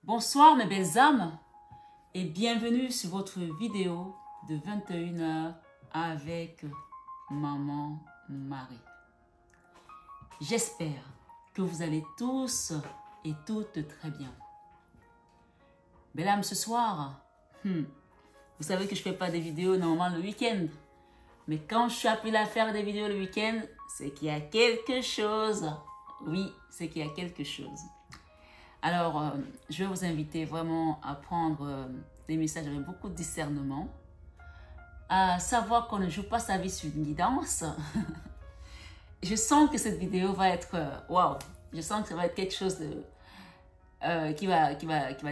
Bonsoir mes belles âmes et bienvenue sur votre vidéo de 21h avec Maman Marie. J'espère que vous allez tous et toutes très bien. Belle âme, ce soir, vous savez que je ne fais pas des vidéos normalement le week-end. Mais quand je suis appelée à faire des vidéos le week-end, c'est qu'il y a quelque chose. Oui, c'est qu'il y a quelque chose. Alors, je vais vous inviter vraiment à prendre des messages avec beaucoup de discernement, à savoir qu'on ne joue pas sa vie sur une guidance. Je sens que cette vidéo va être, waouh, je sens que ça va être quelque chose de, qui va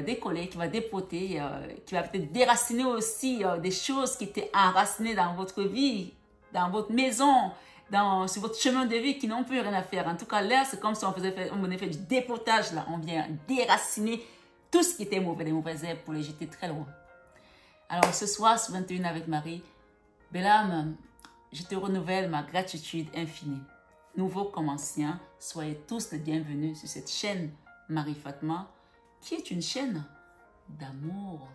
décoller, qui va dépoter, qui va peut-être déraciner aussi des choses qui étaient enracinées dans votre vie, dans votre maison, sur votre chemin de vie qui n'ont plus rien à faire. En tout cas, là, c'est comme si on venait faire du dépotage. Là. On vient déraciner tout ce qui était mauvais, les mauvaises herbes pour les jeter très loin. Alors, ce soir, sur 21 avec Marie, belle âme, je te renouvelle ma gratitude infinie. Nouveaux comme anciens, soyez tous les bienvenus sur cette chaîne Marie Fatma, qui est une chaîne d'amour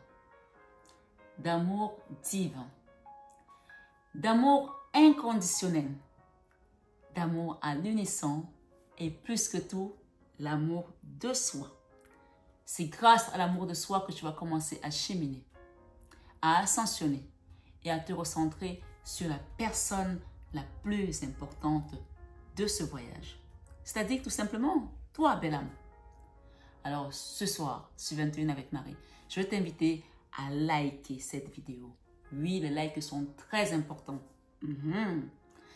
divin, d'amour inconditionnel, d'amour à l'unisson et plus que tout, l'amour de soi. C'est grâce à l'amour de soi que tu vas commencer à cheminer, à ascensionner et à te recentrer sur la personne la plus importante de ce voyage. C'est-à-dire tout simplement, toi, belle âme. Alors, ce soir, sur 21 avec Marie, je vais t'inviter à liker cette vidéo. Oui, les likes sont très importants.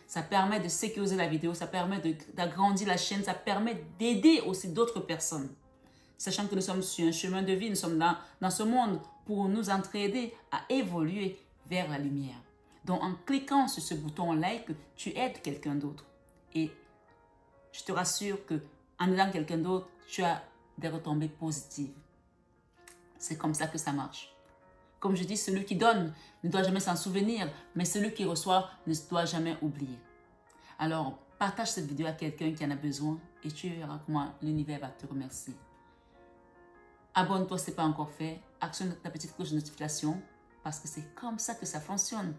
Ça permet de sécuriser la vidéo, ça permet d'agrandir la chaîne, ça permet d'aider aussi d'autres personnes. Sachant que nous sommes sur un chemin de vie, nous sommes dans ce monde pour nous entraider à évoluer vers la lumière. Donc, en cliquant sur ce bouton like, tu aides quelqu'un d'autre. Et je te rassure qu'en aidant quelqu'un d'autre, tu as des retombées positives. C'est comme ça que ça marche. Comme je dis, celui qui donne ne doit jamais s'en souvenir, mais celui qui reçoit ne doit jamais oublier. Alors, partage cette vidéo à quelqu'un qui en a besoin et tu verras comment l'univers va te remercier. Abonne-toi si ce n'est pas encore fait. Actionne ta petite cloche de notification parce que c'est comme ça que ça fonctionne.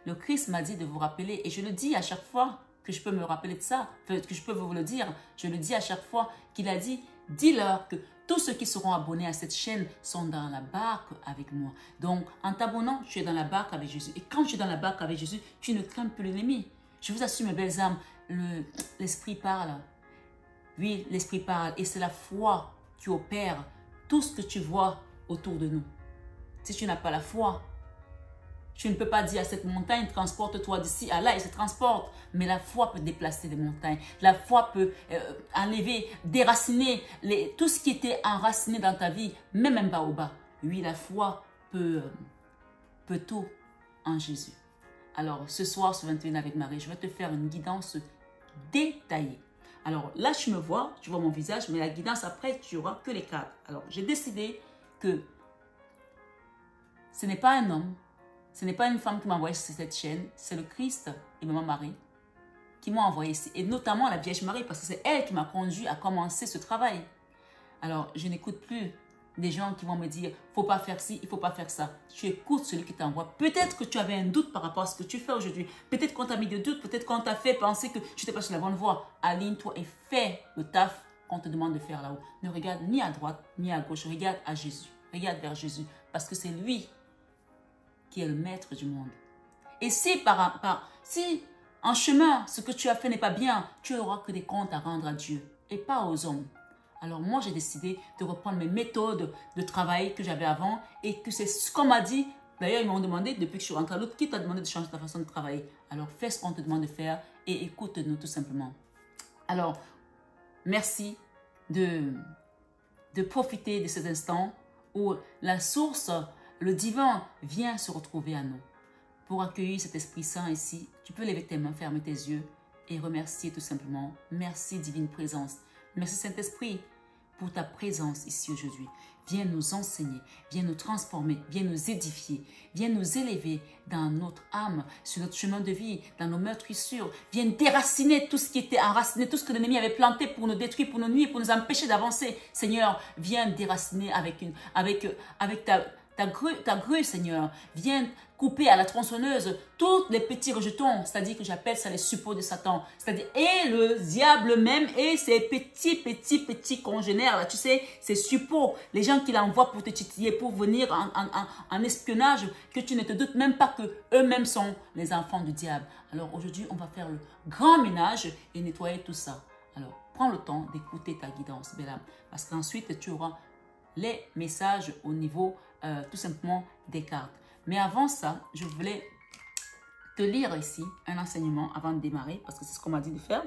Le Christ m'a dit de vous rappeler et je le dis à chaque fois que je peux me rappeler de ça, que je peux vous le dire. Je le dis à chaque fois qu'il a dit, dis-leur que tous ceux qui seront abonnés à cette chaîne sont dans la barque avec moi. Donc, en t'abonnant, tu es dans la barque avec Jésus. Et quand tu es dans la barque avec Jésus, tu ne crains plus l'ennemi. Je vous assure, mes belles âmes, l'Esprit parle. Oui, l'Esprit parle. Et c'est la foi qui opère tout ce que tu vois autour de nous. Si tu n'as pas la foi, tu ne peux pas dire à cette montagne, transporte-toi d'ici à là, il se transporte. Mais la foi peut déplacer les montagnes. La foi peut enlever, déraciner tout ce qui était enraciné dans ta vie, même en bas au bas. Oui, la foi peut tout en Jésus. Alors, ce soir, sur 21 avec Marie, je vais te faire une guidance détaillée. Alors, là, tu me vois, tu vois mon visage, mais la guidance, après, tu n'auras que les cadres. Alors, j'ai décidé que ce n'est pas un homme, ce n'est pas une femme qui m'a envoyé sur cette chaîne, c'est le Christ et Maman Marie qui m'ont envoyé ici. Et notamment la Vierge Marie, parce que c'est elle qui m'a conduit à commencer ce travail. Alors, je n'écoute plus des gens qui vont me dire, il ne faut pas faire ci, il ne faut pas faire ça. Tu écoutes celui qui t'envoie. Peut-être que tu avais un doute par rapport à ce que tu fais aujourd'hui. Peut-être qu'on t'a mis des doutes, peut-être qu'on t'a fait penser que tu n'étais pas sur la bonne voie. Aligne-toi et fais le taf qu'on te demande de faire là-haut. Ne regarde ni à droite, ni à gauche. Regarde à Jésus. Regarde vers Jésus. Parce que c'est lui qui est le maître du monde. Et si si en chemin, ce que tu as fait n'est pas bien, tu n'auras que des comptes à rendre à Dieu et pas aux hommes. Alors moi, j'ai décidé de reprendre mes méthodes de travail que j'avais avant et que c'est ce qu'on m'a dit. D'ailleurs, ils m'ont demandé, depuis que je suis rentrée à l'autre, qui t'a demandé de changer ta façon de travailler? Alors, fais ce qu'on te demande de faire et écoute-nous tout simplement. Alors, merci de profiter de ces instants où la source, le divin, vient se retrouver à nous. Pour accueillir cet Esprit Saint ici, tu peux lever tes mains, fermer tes yeux et remercier tout simplement. Merci divine présence. Merci Saint-Esprit pour ta présence ici aujourd'hui. Viens nous enseigner, viens nous transformer, viens nous édifier, viens nous élever dans notre âme, sur notre chemin de vie, dans nos meurtrissures. Viens déraciner tout ce qui était enraciné, tout ce que l'ennemi avait planté pour nous détruire, pour nous nuire, pour nous empêcher d'avancer. Seigneur, viens déraciner avec ta grue, Seigneur. Viens couper à la tronçonneuse tous les petits rejetons, c'est-à-dire que j'appelle ça les suppôts de Satan. C'est-à-dire, et le diable même et ses petits congénères, là, tu sais, ces suppôts, les gens qui l'envoient pour te titiller, pour venir en espionnage, que tu ne te doutes même pas que eux-mêmes sont les enfants du diable. Alors aujourd'hui, on va faire le grand ménage et nettoyer tout ça. Alors, prends le temps d'écouter ta guidance, belle âme, parce qu'ensuite, tu auras les messages au niveau tout simplement des cartes. Mais avant ça, je voulais te lire ici un enseignement avant de démarrer, parce que c'est ce qu'on m'a dit de faire.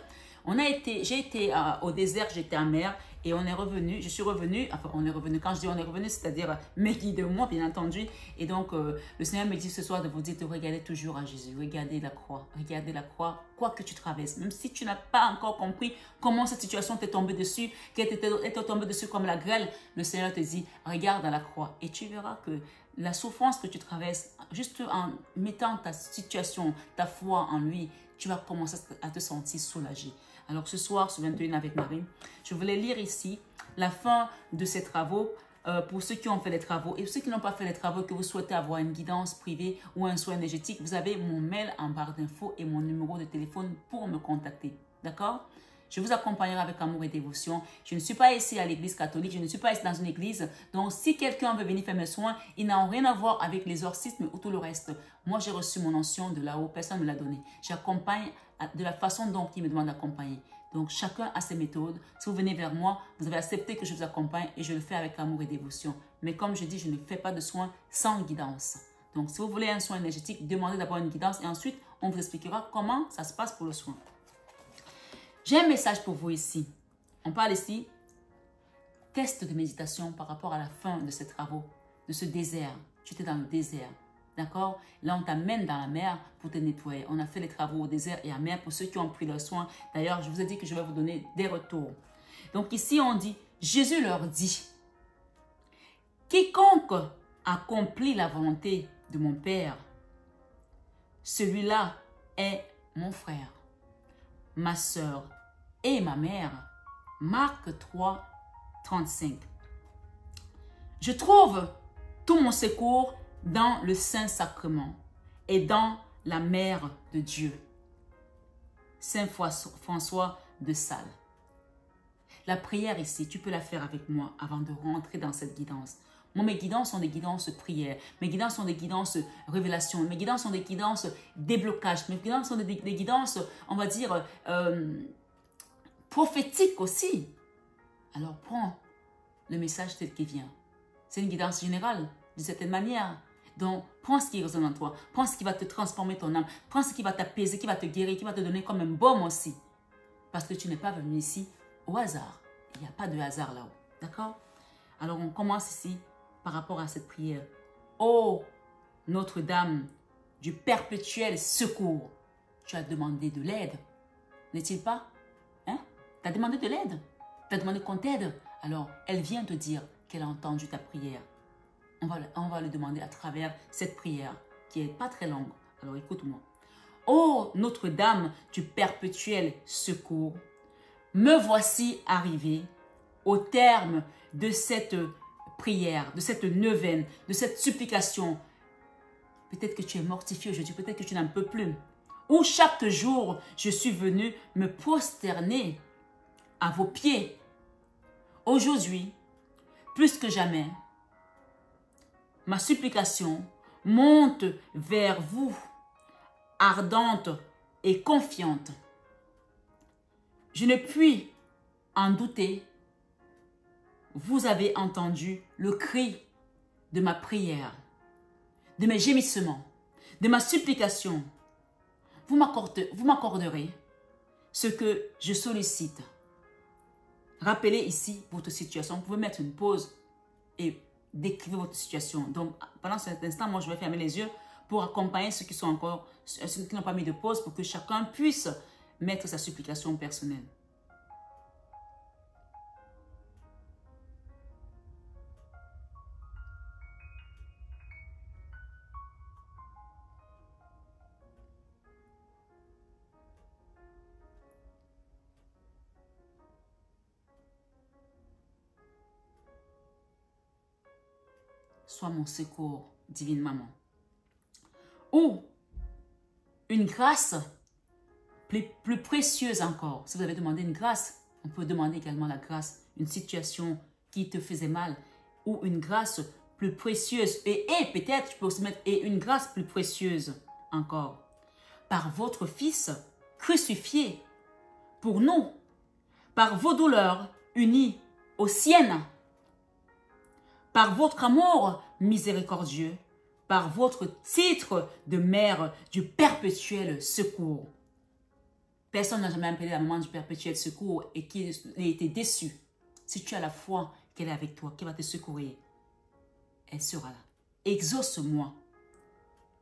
J'ai été au désert, j'étais en mer, et on est revenu, je suis revenue, enfin on est revenu, quand je dis on est revenu, c'est-à-dire mes guides de moi, bien entendu. Et donc, le Seigneur me dit ce soir de vous dire de regarder toujours à Jésus, regardez la croix, quoi que tu traverses, même si tu n'as pas encore compris comment cette situation t'est tombée dessus, qu'elle t'est tombée dessus comme la grêle, le Seigneur te dit, regarde à la croix, et tu verras que la souffrance que tu traverses, juste en mettant ta situation, ta foi en lui, tu vas commencer à te sentir soulagé. Alors ce soir, ce 21 avec Marie, je voulais lire ici la fin de ces travaux pour ceux qui ont fait les travaux et ceux qui n'ont pas fait les travaux, que vous souhaitez avoir une guidance privée ou un soin énergétique, vous avez mon mail en barre d'infos et mon numéro de téléphone pour me contacter. D'accord? Je vous accompagnerai avec amour et dévotion. Je ne suis pas ici à l'église catholique, je ne suis pas ici dans une église. Donc, si quelqu'un veut venir faire mes soins, ils n'ont rien à voir avec l'exorcisme ou tout le reste. Moi, j'ai reçu mon onction de là-haut, personne ne me l'a donné. J'accompagne de la façon dont il me demande d'accompagner. Donc, chacun a ses méthodes. Si vous venez vers moi, vous avez accepté que je vous accompagne et je le fais avec amour et dévotion. Mais comme je dis, je ne fais pas de soins sans guidance. Donc, si vous voulez un soin énergétique, demandez d'abord une guidance et ensuite, on vous expliquera comment ça se passe pour le soin. J'ai un message pour vous ici. On parle ici, test de méditation par rapport à la fin de ces travaux, de ce désert. Tu étais dans le désert, d'accord? Là, on t'amène dans la mer pour te nettoyer. On a fait les travaux au désert et à la mer pour ceux qui ont pris leurs soins. D'ailleurs, je vous ai dit que je vais vous donner des retours. Donc ici, on dit, Jésus leur dit, quiconque accomplit la volonté de mon Père, celui-là est mon frère, ma sœur et ma mère. Marc 3, 35. Je trouve tout mon secours dans le Saint-Sacrement et dans la Mère de Dieu. Saint François de Sales. La prière ici, tu peux la faire avec moi avant de rentrer dans cette guidance. Moi, mes guidances sont des guidances prières. Mes guidances sont des guidances révélations. Mes guidances sont des guidances déblocage. Mes guidances sont des guidances, on va dire, prophétiques aussi. Alors, prends le message tel qu'il vient. C'est une guidance générale, d'une certaine manière. Donc, prends ce qui résonne en toi. Prends ce qui va te transformer ton âme. Prends ce qui va t'apaiser, qui va te guérir, qui va te donner comme un baume aussi. Parce que tu n'es pas venu ici au hasard. Il n'y a pas de hasard là-haut. D'accord? Alors, on commence ici par rapport à cette prière. Ô Notre-Dame du perpétuel secours, tu as demandé de l'aide. N'est-il pas? Hein? Tu as demandé de l'aide. Tu as demandé qu'on t'aide. Alors, elle vient te dire qu'elle a entendu ta prière. On va le demander à travers cette prière qui n'est pas très longue. Alors, écoute-moi. Ô Notre-Dame du perpétuel secours, me voici arrivé au terme de cette prière, de cette neuvaine, de cette supplication. Peut-être que tu es mortifié aujourd'hui, peut-être que tu n'en peux plus. Où chaque jour, je suis venu me prosterner à vos pieds. Aujourd'hui, plus que jamais, ma supplication monte vers vous, ardente et confiante. Je ne puis en douter, vous avez entendu le cri de ma prière, de mes gémissements, de ma supplication. Vous m'accorderez ce que je sollicite. Rappelez ici votre situation. Vous pouvez mettre une pause et décrire votre situation. Donc, pendant cet instant, moi, je vais fermer les yeux pour accompagner ceux qui n'ont pas mis de pause pour que chacun puisse mettre sa supplication personnelle. sois mon secours, divine maman. Ou une grâce plus précieuse encore. Si vous avez demandé une grâce, on peut demander également la grâce, une situation qui te faisait mal, ou une grâce plus précieuse. Et peut-être, tu peux aussi mettre, et une grâce plus précieuse encore. Par votre Fils crucifié pour nous, par vos douleurs unies aux siennes, par votre amour miséricordieux, par votre titre de mère du perpétuel secours. Personne n'a jamais appelé la maman du perpétuel secours et qui a été déçu. Si tu as la foi qu'elle est avec toi, qu'elle va te secourir, elle sera là. Exauce-moi,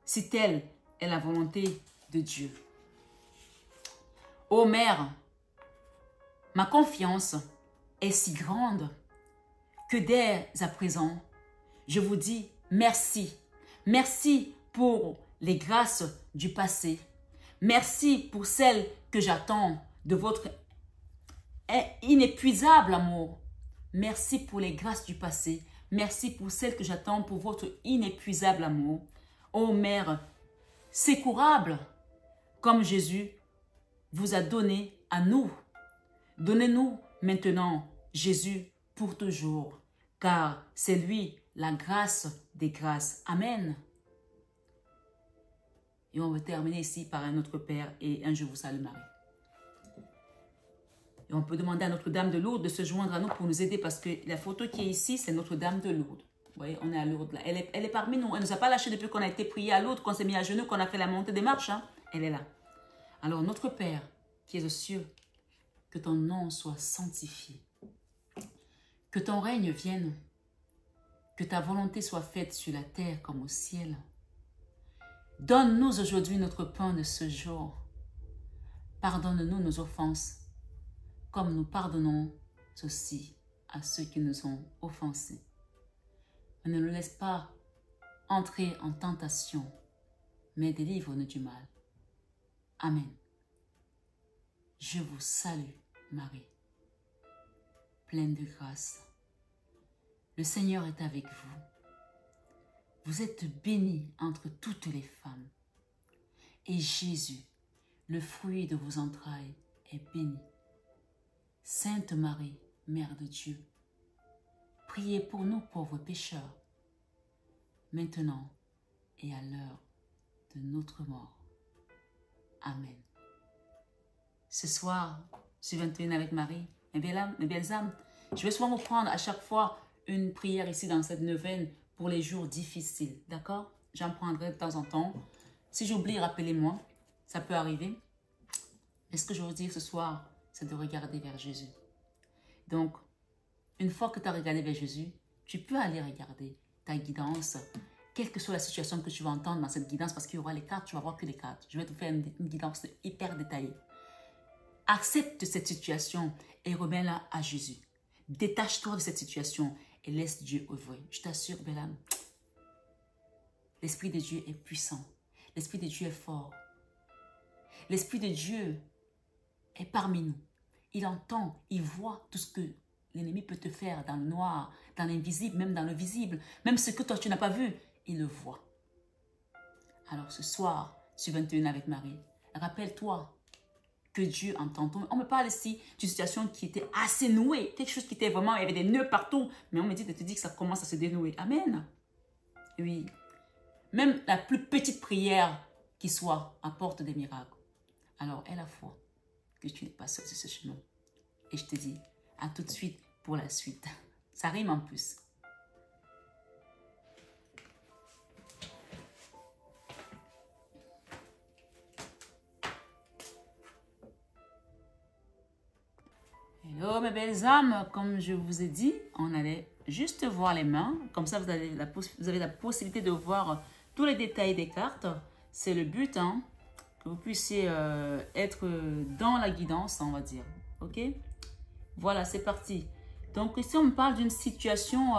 si telle est la volonté de Dieu. Ô Mère, ma confiance est si grande que dès à présent, je vous dis merci. Merci pour les grâces du passé. Merci pour celles que j'attends de votre inépuisable amour. Merci pour les grâces du passé. Merci pour celles que j'attends pour votre inépuisable amour. Ô Mère, secourable, comme Jésus vous a donné à nous. Donnez-nous maintenant Jésus pour toujours, car c'est lui la grâce des grâces. Amen. Et on va terminer ici par un Notre Père et un Je vous salue Marie. Et on peut demander à Notre-Dame de Lourdes de se joindre à nous pour nous aider parce que la photo qui est ici, c'est Notre-Dame de Lourdes. Vous voyez, on est à Lourdes là. Elle est parmi nous. Elle ne nous a pas lâchés depuis qu'on a été prié à Lourdes, qu'on s'est mis à genoux, qu'on a fait la montée des marches. Hein. Elle est là. Alors, Notre Père qui est aux cieux, que ton nom soit sanctifié. Que ton règne vienne. Que ta volonté soit faite sur la terre comme au ciel. Donne-nous aujourd'hui notre pain de ce jour. Pardonne-nous nos offenses, comme nous pardonnons aussi à ceux qui nous ont offensés. Ne nous laisse pas entrer en tentation, mais délivre-nous du mal. Amen. Je vous salue, Marie, pleine de grâce. Le Seigneur est avec vous. Vous êtes bénie entre toutes les femmes. Et Jésus, le fruit de vos entrailles, est béni. Sainte Marie, Mère de Dieu, priez pour nous pauvres pécheurs, maintenant et à l'heure de notre mort. Amen. Ce soir, sur 21 avec Marie, mes belles âmes, je vais souvent vous prendre à chaque fois une prière ici dans cette neuvaine pour les jours difficiles, d'accord? J'en prendrai de temps en temps. Si j'oublie, rappelez-moi, ça peut arriver. Mais ce que je veux dire ce soir, c'est de regarder vers Jésus. Donc, une fois que tu as regardé vers Jésus, tu peux aller regarder ta guidance, quelle que soit la situation que tu vas entendre dans cette guidance, parce qu'il y aura les cartes, tu vas voir que les cartes. Je vais te faire une guidance hyper détaillée. Accepte cette situation et remets-la à Jésus. Détache-toi de cette situation et laisse Dieu œuvrer. Je t'assure, belle âme, l'Esprit de Dieu est puissant. L'Esprit de Dieu est fort. L'Esprit de Dieu est parmi nous. Il entend, il voit tout ce que l'ennemi peut te faire dans le noir, dans l'invisible, même dans le visible. Même ce que toi tu n'as pas vu, il le voit. Alors ce soir, sur 21 avec Marie, rappelle-toi que Dieu entend. On me parle ici d'une situation qui était assez nouée, quelque chose qui était vraiment, il y avait des nœuds partout, mais on me dit de te dire que ça commence à se dénouer. Amen. Oui. Même la plus petite prière qui soit apporte des miracles. Alors, aie la foi que tu n'es pas seul sur ce chemin. Et je te dis à tout de suite pour la suite. Ça rime en plus. Hello mes belles âmes, comme je vous ai dit, on allait juste voir les mains. Comme ça, vous avez la possibilité de voir tous les détails des cartes. C'est le but, hein, que vous puissiez être dans la guidance, on va dire. Ok? Voilà, c'est parti. Donc ici, on me parle d'une situation,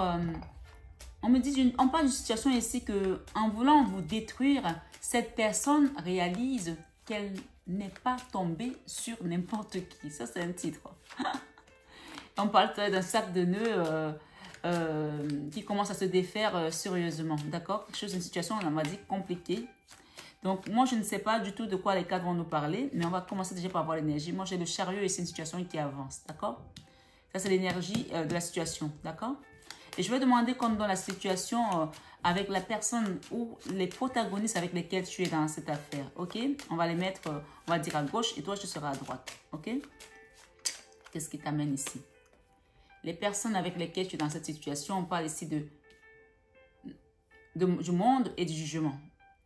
on parle d'une situation ici que, en voulant vous détruire, cette personne réalise qu'elle n'est pas tombée sur n'importe qui. Ça, c'est un titre. On parle d'un sac de nœuds qui commence à se défaire sérieusement, d'accord? Quelque chose, une situation, on va dire, compliquée. Donc, moi, je ne sais pas du tout de quoi les cartes vont nous parler, mais on va commencer déjà par voir l'énergie. Moi, j'ai le chariot et c'est une situation qui avance, d'accord? Ça, c'est l'énergie de la situation, d'accord? Et je vais demander, comme dans la situation avec la personne ou les protagonistes avec lesquels tu es dans cette affaire, ok? On va les mettre, on va dire à gauche et toi, tu seras à droite, ok? Qu'est-ce qui t'amène ici? Les personnes avec lesquelles tu es dans cette situation, on parle ici du monde et du jugement.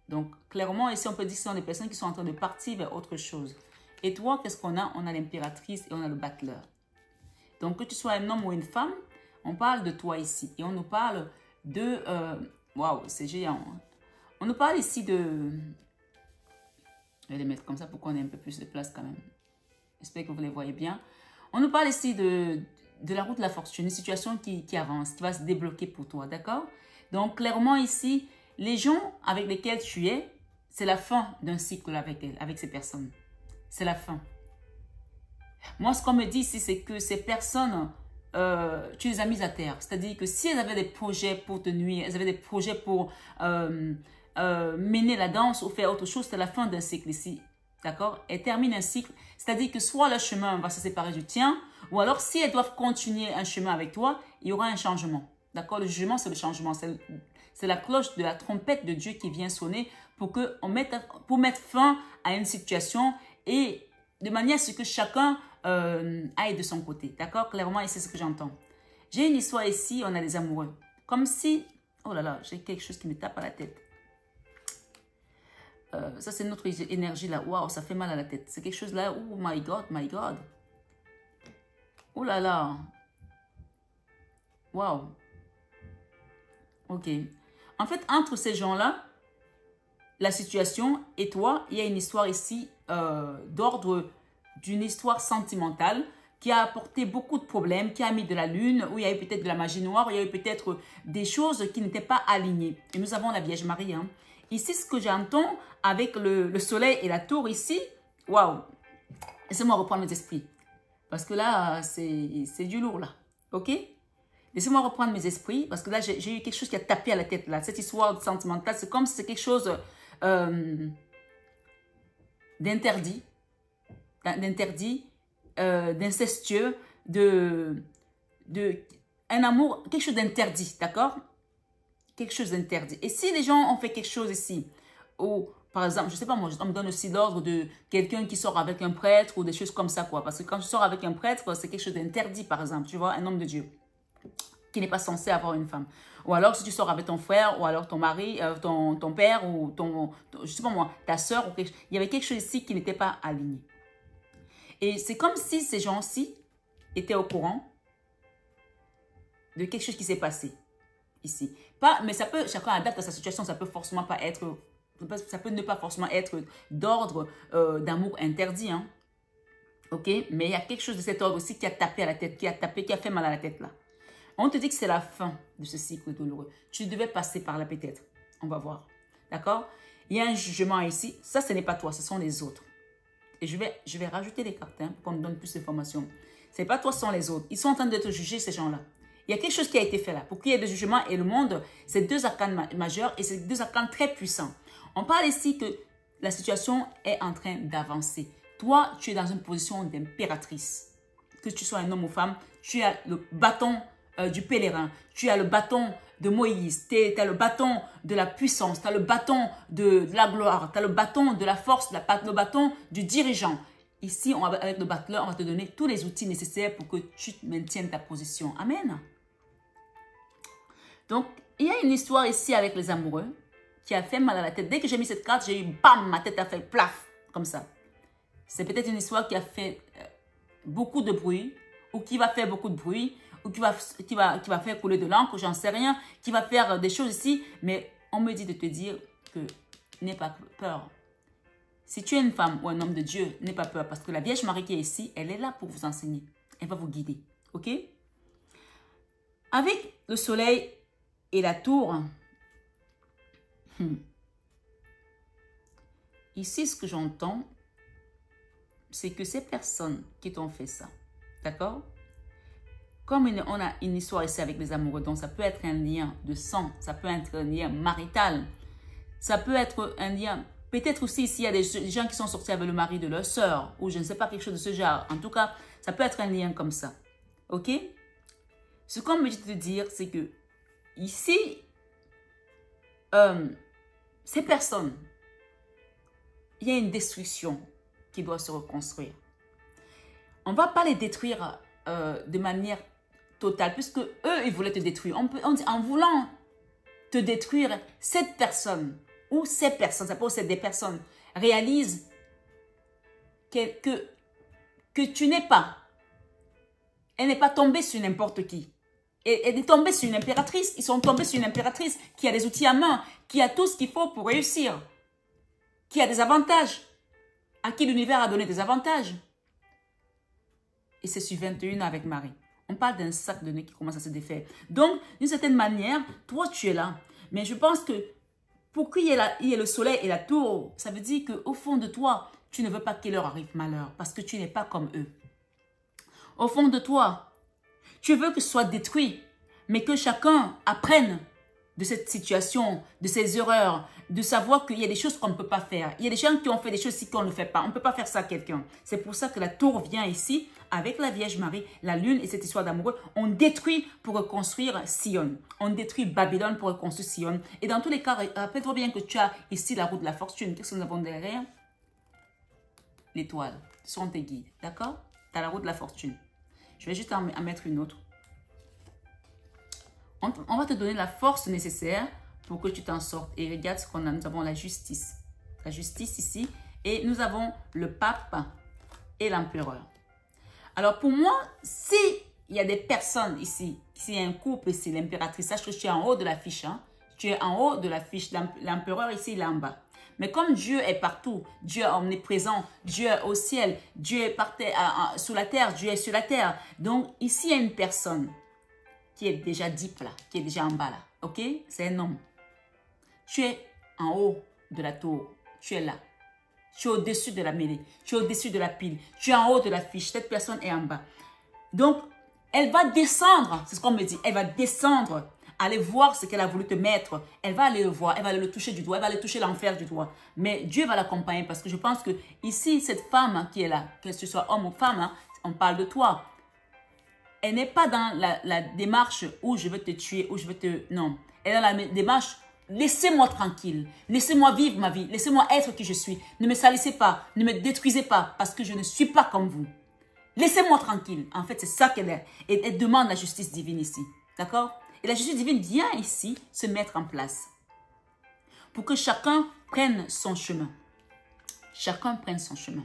Donc, clairement, ici, on peut dire que ce sont des personnes qui sont en train de partir vers autre chose. Et toi, qu'est-ce qu'on a? On a l'impératrice et on a le battleur. Donc, que tu sois un homme ou une femme, on parle de toi ici. Et on nous parle de... Waouh, c'est géant. Hein? On nous parle ici de... Je vais les mettre comme ça pour qu'on ait un peu plus de place quand même. J'espère que vous les voyez bien. On nous parle ici de la route de la fortune, une situation qui avance, qui va se débloquer pour toi, d'accord? Donc, clairement ici, les gens avec lesquels tu es, c'est la fin d'un cycle avec ces personnes. C'est la fin. Moi, ce qu'on me dit ici, c'est que ces personnes, tu les as mises à terre. C'est-à-dire que si elles avaient des projets pour te nuire, elles avaient des projets pour mener la danse ou faire autre chose, c'est la fin d'un cycle ici. D'accord? Elles terminent un cycle. C'est-à-dire que soit leur chemin va se séparer du tien, ou alors si elles doivent continuer un chemin avec toi, il y aura un changement. D'accord? Le jugement, c'est le changement. C'est la cloche de la trompette de Dieu qui vient sonner pour mettre fin à une situation et de manière à ce que chacun aille de son côté. D'accord? Clairement, et c'est ce que j'entends. J'ai une histoire ici, on a des amoureux. Comme si... Oh là là, j'ai quelque chose qui me tape à la tête. Ça, c'est notre énergie là. Waouh, ça fait mal à la tête. C'est quelque chose là. Oh my God, my God. Oh là là. Waouh. Ok. En fait, entre ces gens-là, la situation et toi, il y a une histoire ici d'ordre d'une histoire sentimentale qui a apporté beaucoup de problèmes, qui a mis de la lune, où il y a eu peut-être de la magie noire, où il y a eu peut-être des choses qui n'étaient pas alignées. Et nous avons la Vierge Marie. Hein. Ici, ce que j'entends avec le soleil et la tour ici, waouh, laissez-moi reprendre mes esprits. Parce que là, c'est du lourd là, ok? Laissez-moi reprendre mes esprits, parce que là, j'ai eu quelque chose qui a tapé à la tête là. Cette histoire sentimentale, c'est comme si c'est quelque chose d'interdit, d'incestueux, un amour, quelque chose d'interdit, d'accord? Quelque chose d'interdit. Et si les gens ont fait quelque chose ici, ou par exemple, je ne sais pas, moi, on me donne aussi l'ordre de quelqu'un qui sort avec un prêtre ou des choses comme ça, quoi. Parce que quand je sors avec un prêtre, c'est quelque chose d'interdit, par exemple, tu vois, un homme de Dieu qui n'est pas censé avoir une femme. Ou alors, si tu sors avec ton frère, ou alors ton mari, ton père, ou je sais pas moi, ta soeur, ou il y avait quelque chose ici qui n'était pas aligné. Et c'est comme si ces gens-ci étaient au courant de quelque chose qui s'est passé ici. Mais ça peut, chacun adapte à sa situation, ça peut forcément pas être, ça peut ne pas forcément être d'ordre d'amour interdit, hein. Ok? Mais il y a quelque chose de cet ordre aussi qui a tapé à la tête, qui a fait mal à la tête là. On te dit que c'est la fin de ce cycle douloureux. Tu devais passer par là peut-être. On va voir. D'accord? Il y a un jugement ici. Ça, ce n'est pas toi, ce sont les autres. Et je vais rajouter les cartes pour qu'on me donne plus d'informations. Ce n'est pas toi, ce sont les autres. Ils sont en train de te juger, ces gens-là. Il y a quelque chose qui a été fait là. Pour qu'il y ait des jugements et le monde, c'est deux arcanes majeurs et c'est deux arcanes très puissants. On parle ici que la situation est en train d'avancer. Toi, tu es dans une position d'impératrice. Que tu sois un homme ou femme, tu as le bâton du pèlerin, tu as le bâton de Moïse, tu as le bâton de la puissance, tu as le bâton de la gloire, tu as le bâton de la force, le bâton du dirigeant. Ici, avec le battleur, on va te donner tous les outils nécessaires pour que tu maintiennes ta position. Amen. Donc, il y a une histoire ici avec les amoureux qui a fait mal à la tête. Dès que j'ai mis cette carte, j'ai eu bam, ma tête a fait plaf, comme ça. C'est peut-être une histoire qui a fait beaucoup de bruit ou qui va faire beaucoup de bruit ou qui va faire couler de l'encre, j'en sais rien, qui va faire des choses ici. Mais on me dit de te dire que n'aie pas peur. Si tu es une femme ou un homme de Dieu, n'aie pas peur parce que la Vierge Marie qui est ici, elle est là pour vous enseigner. Elle va vous guider. Ok? Avec le soleil et la tour, ici, ce que j'entends, c'est que ces personnes qui t'ont fait ça, d'accord? comme on a une histoire ici avec les amoureux, donc ça peut être un lien de sang, ça peut être un lien marital, ça peut être un lien, peut-être aussi s'il y a des gens qui sont sortis avec le mari de leur sœur, ou je ne sais pas, quelque chose de ce genre. En tout cas, ça peut être un lien comme ça. Ok? Ce qu'on me dit de dire, c'est que ici, ces personnes, il y a une destruction qui doit se reconstruire. On ne va pas les détruire de manière totale, puisque eux, ils voulaient te détruire. On dit, en voulant te détruire, cette personne ou ces personnes, ça peut être des personnes, réalisent que tu n'es pas. Elle n'est pas tombée sur n'importe qui. Elle est tombée sur une impératrice. Ils sont tombés sur une impératrice qui a des outils à main, qui a tout ce qu'il faut pour réussir, qui a des avantages, à qui l'univers a donné des avantages. Et c'est sur 21 avec Marie. On parle d'un sac de nœuds qui commence à se défaire. Donc, d'une certaine manière, toi, tu es là. Mais je pense que pour qu'il y ait le soleil et la tour, ça veut dire qu'au fond de toi, tu ne veux pas qu'il leur arrive malheur parce que tu n'es pas comme eux. Au fond de toi, tu veux que ce soit détruit, mais que chacun apprenne de cette situation, de ces erreurs, de savoir qu'il y a des choses qu'on ne peut pas faire. Il y a des gens qui ont fait des choses ici qu'on ne fait pas. On ne peut pas faire ça à quelqu'un. C'est pour ça que la tour vient ici avec la Vierge Marie, la lune et cette histoire d'amoureux. On détruit pour reconstruire Sion. On détruit Babylone pour reconstruire Sion. Et dans tous les cas, rappelle-toi bien que tu as ici la roue de la fortune. Qu'est-ce que nous avons derrière? L'étoile. Ce sont tes guides. D'accord? Tu as la roue de la fortune. Je vais juste en mettre une autre. On va te donner la force nécessaire pour que tu t'en sortes. Et regarde ce qu'on a. Nous avons la justice. La justice ici. Et nous avons le pape et l'empereur. Alors pour moi, si il y a des personnes ici, s'il y a un couple ici, l'impératrice, sache que tu es en haut de la fiche. Hein? Tu es en haut de la fiche. L'empereur ici, il est en bas. Mais comme Dieu est partout, Dieu est omniprésent, Dieu est au ciel, Dieu est sous la terre, Dieu est sur la terre. Donc ici, il y a une personne qui est déjà deep là, qui est déjà en bas là. Ok? C'est un homme. Tu es en haut de la tour. Tu es là. Tu es au-dessus de la mêlée. Tu es au-dessus de la pile. Tu es en haut de la fiche. Cette personne est en bas. Donc, elle va descendre. C'est ce qu'on me dit. Elle va descendre. Aller voir ce qu'elle a voulu te mettre. Elle va aller le voir. Elle va aller le toucher du doigt. Elle va aller toucher l'enfer du doigt. Mais Dieu va l'accompagner parce que je pense que ici, cette femme qui est là, que ce soit homme ou femme, hein, on parle de toi. Elle n'est pas dans la démarche où je veux te tuer, où je veux te... Non. Elle est dans la démarche, laissez-moi tranquille. Laissez-moi vivre ma vie. Laissez-moi être qui je suis. Ne me salissez pas. Ne me détruisez pas parce que je ne suis pas comme vous. Laissez-moi tranquille. En fait, c'est ça qu'elle est. Et elle demande la justice divine ici. D'accord? Et la justice divine vient ici se mettre en place. Pour que chacun prenne son chemin. Chacun prenne son chemin.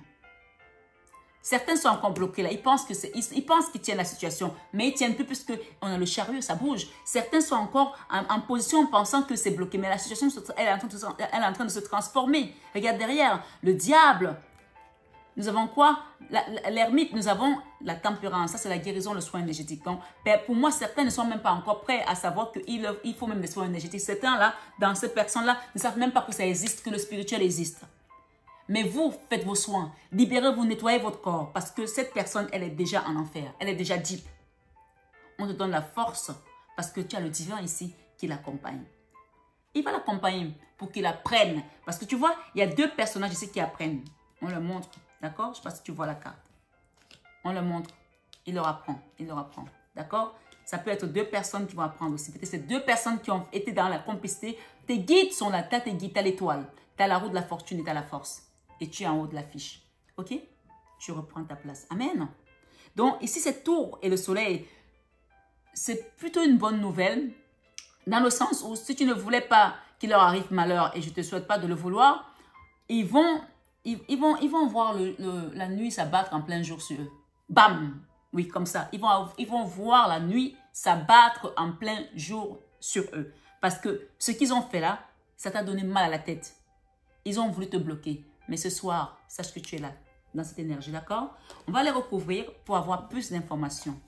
Certains sont encore bloqués là. Ils pensent qu'ils tiennent la situation. Mais ils ne tiennent plus puisqu'on a le chariot, ça bouge. Certains sont encore en position pensant que c'est bloqué. Mais la situation, elle est en train de se transformer. Regarde derrière. Le diable. Nous avons quoi? L'ermite, nous avons la tempérance. Ça, c'est la guérison, le soin énergétique. Donc, pour moi, certains ne sont même pas encore prêts à savoir qu'il faut même des soins énergétiques. Certains là, dans ces personnes-là, ne savent même pas que ça existe, que le spirituel existe. Mais vous, faites vos soins. Libérez-vous, nettoyez votre corps. Parce que cette personne, elle est déjà en enfer. Elle est déjà deep. On te donne la force parce que tu as le divin ici qui l'accompagne. Il va l'accompagner pour qu'il apprenne. Parce que tu vois, il y a deux personnages ici qui apprennent. On leur montre. D'accord? Je ne sais pas si tu vois la carte. On leur montre. Il leur apprend. Il leur apprend. D'accord? Ça peut être deux personnes qui vont apprendre aussi. Peut-être c'est deux personnes qui ont été dans la complicité. Tes guides sont là. Tu as tes guides, tu as l'étoile. Tu as la roue de la fortune et tu as la force. Et tu es en haut de la fiche. Ok? Tu reprends ta place. Amen. Donc, ici, cette tour et le soleil, c'est plutôt une bonne nouvelle. Dans le sens où si tu ne voulais pas qu'il leur arrive malheur et je ne te souhaite pas de le vouloir, ils vont voir la nuit s'abattre en plein jour sur eux. Bam! Oui, comme ça. Ils vont voir la nuit s'abattre en plein jour sur eux. Parce que ce qu'ils ont fait là, ça t'a donné mal à la tête. Ils ont voulu te bloquer. Mais ce soir, sache que tu es là, dans cette énergie, d'accord? On va les recouvrir pour avoir plus d'informations.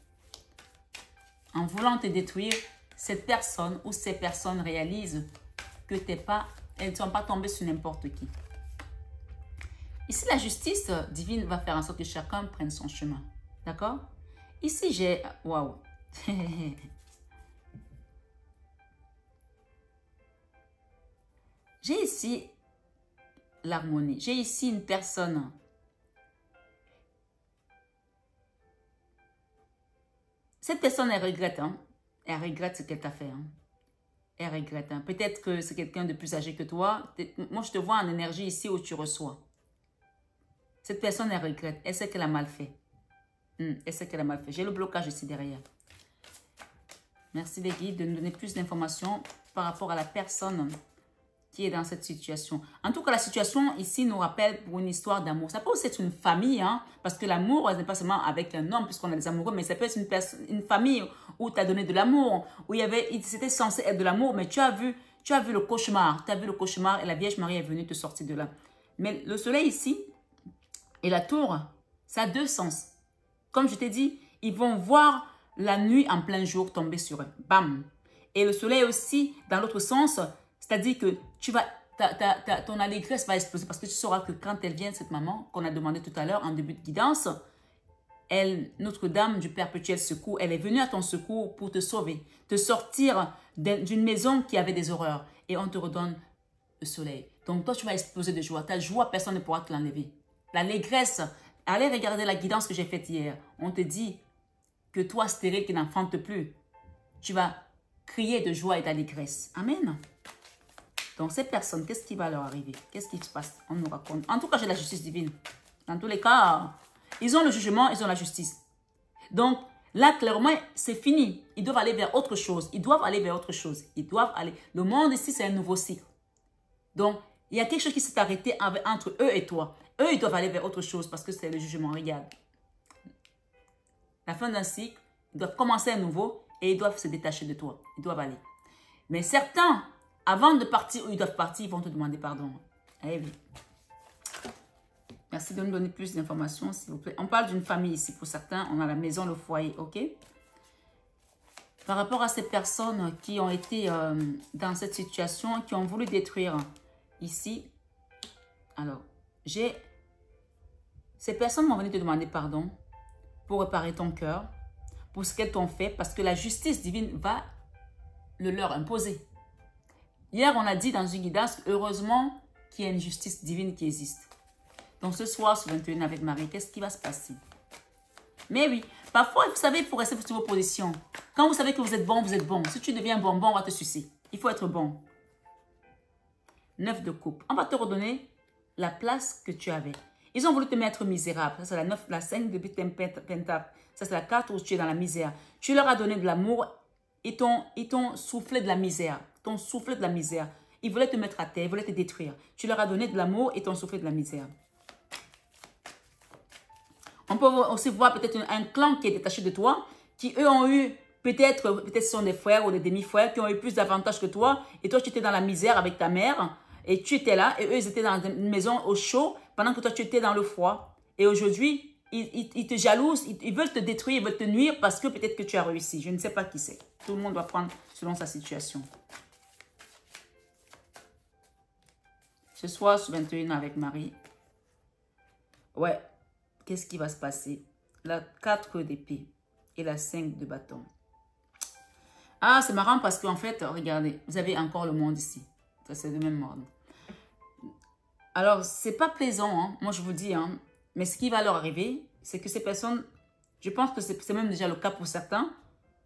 En voulant te détruire, cette personne ou ces personnes réalisent que elles ne sont pas tombées sur n'importe qui. Ici, la justice divine va faire en sorte que chacun prenne son chemin. D'accord? Ici, j'ai... Waouh! J'ai ici l'harmonie. J'ai ici une personne. Cette personne, elle regrette. Hein? Elle regrette ce qu'elle t'a fait. Hein? Elle regrette. Hein? Peut-être que c'est quelqu'un de plus âgé que toi. Moi, je te vois en énergie ici où tu reçois. Cette personne, elle regrette. Elle sait qu'elle a mal fait. Elle sait qu'elle a mal fait. J'ai le blocage ici derrière. Merci les guides de nous donner plus d'informations par rapport à la personne qui est dans cette situation. En tout cas, la situation ici nous rappelle pour une histoire d'amour. Ça peut aussi être une famille, hein, parce que l'amour n'est pas seulement avec un homme, puisqu'on a des amoureux, mais ça peut être une famille où tu as donné de l'amour, où c'était censé être de l'amour, mais tu as vu le cauchemar. Tu as vu le cauchemar et la Vierge Marie est venue te sortir de là. Mais le soleil ici et la tour, ça a deux sens. Comme je t'ai dit, ils vont voir la nuit en plein jour tomber sur eux. Bam! Et le soleil aussi, dans l'autre sens, c'est-à-dire que ton allégresse va exploser parce que tu sauras que quand elle vient, cette maman qu'on a demandé tout à l'heure en début de guidance, Notre-Dame du Perpétuel Secours, elle est venue à ton secours pour te sauver, te sortir d'une maison qui avait des horreurs et on te redonne le soleil. Donc toi, tu vas exploser de joie. Ta joie, personne ne pourra te l'enlever. L'allégresse, allez regarder la guidance que j'ai faite hier. On te dit que toi, stérile qui n'enfante plus, tu vas crier de joie et d'allégresse. Amen. Donc, ces personnes, qu'est-ce qui va leur arriver? Qu'est-ce qui se passe? On nous raconte. En tout cas, j'ai la justice divine. Dans tous les cas, ils ont le jugement, ils ont la justice. Donc, là, clairement, c'est fini. Ils doivent aller vers autre chose. Ils doivent aller vers autre chose. Ils doivent aller. Le monde ici, c'est un nouveau cycle. Donc, il y a quelque chose qui s'est arrêté entre eux et toi. Eux, ils doivent aller vers autre chose parce que c'est le jugement. Regarde. La fin d'un cycle, ils doivent commencer à nouveau et ils doivent se détacher de toi. Ils doivent aller. Mais certains, avant de partir où ils doivent partir, ils vont te demander pardon. Eh oui. Merci de nous donner plus d'informations, s'il vous plaît. On parle d'une famille ici. Pour certains, on a la maison, le foyer, ok? Par rapport à ces personnes qui ont été dans cette situation, qui ont voulu détruire ici, alors, ces personnes m'ont venu te demander pardon pour réparer ton cœur, pour ce qu'elles t'ont fait, parce que la justice divine va le leur imposer. Hier, on a dit dans une guidance, heureusement qu'il y a une justice divine qui existe. Donc ce soir, sur 21 avec Marie, qu'est-ce qui va se passer? Mais oui, parfois, vous savez, il faut rester sur vos positions. Quand vous savez que vous êtes bon, vous êtes bon. Si tu deviens bonbon, on va te sucer. Il faut être bon. 9 de coupe. On va te redonner la place que tu avais. Ils ont voulu te mettre misérable. Ça, c'est la 9, la 5 de pentacle. Ça, c'est la 4 où tu es dans la misère. Tu leur as donné de l'amour. Ils t'ont soufflé de la misère. T'ont soufflé de la misère. Ils voulaient te mettre à terre. Ils voulaient te détruire. Tu leur as donné de l'amour et t'ont soufflé de la misère. On peut aussi voir peut-être un clan qui est détaché de toi, qui eux ont eu, peut-être ce sont des frères ou des demi-frères, qui ont eu plus d'avantages que toi. Et toi, tu étais dans la misère avec ta mère. Et tu étais là. Et eux, ils étaient dans une maison au chaud, pendant que toi, tu étais dans le froid. Et aujourd'hui, ils te jalousent, ils veulent te détruire, ils veulent te nuire parce que peut-être que tu as réussi. Je ne sais pas qui c'est. Tout le monde doit prendre selon sa situation. Ce soir, sur 21 avec Marie. Ouais. Qu'est-ce qui va se passer? La 4 d'épée et la 5 de bâton. Ah, c'est marrant parce qu'en fait, regardez, vous avez encore le monde ici. Ça, c'est le même ordre. Alors, c'est pas plaisant, hein, moi je vous dis, hein, mais ce qui va leur arriver, c'est que ces personnes, je pense que c'est même déjà le cas pour certains,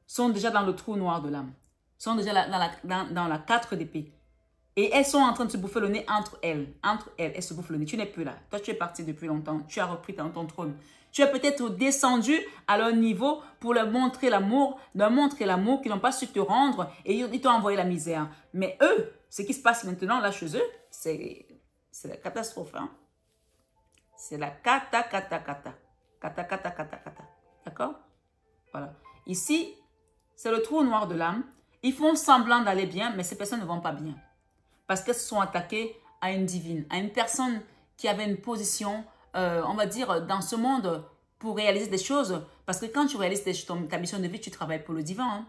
sont déjà dans le trou noir de l'âme. Sont déjà dans la 4 d'épée. Et elles sont en train de se bouffer le nez entre elles. Entre elles, elles se bouffent le nez. Tu n'es plus là. Toi, tu es parti depuis longtemps. Tu as repris ton trône. Tu es peut-être descendu à leur niveau pour leur montrer l'amour, qu'ils n'ont pas su te rendre et ils t'ont envoyé la misère. Mais eux, ce qui se passe maintenant là chez eux, c'est la catastrophe. Hein? C'est la kata. D'accord? Voilà. Ici, c'est le trou noir de l'âme. Ils font semblant d'aller bien, mais ces personnes ne vont pas bien. Parce qu'elles se sont attaquées à une divine, à une personne qui avait une position, on va dire, dans ce monde pour réaliser des choses. Parce que quand tu réalises ta mission de vie, tu travailles pour le divin. Hein?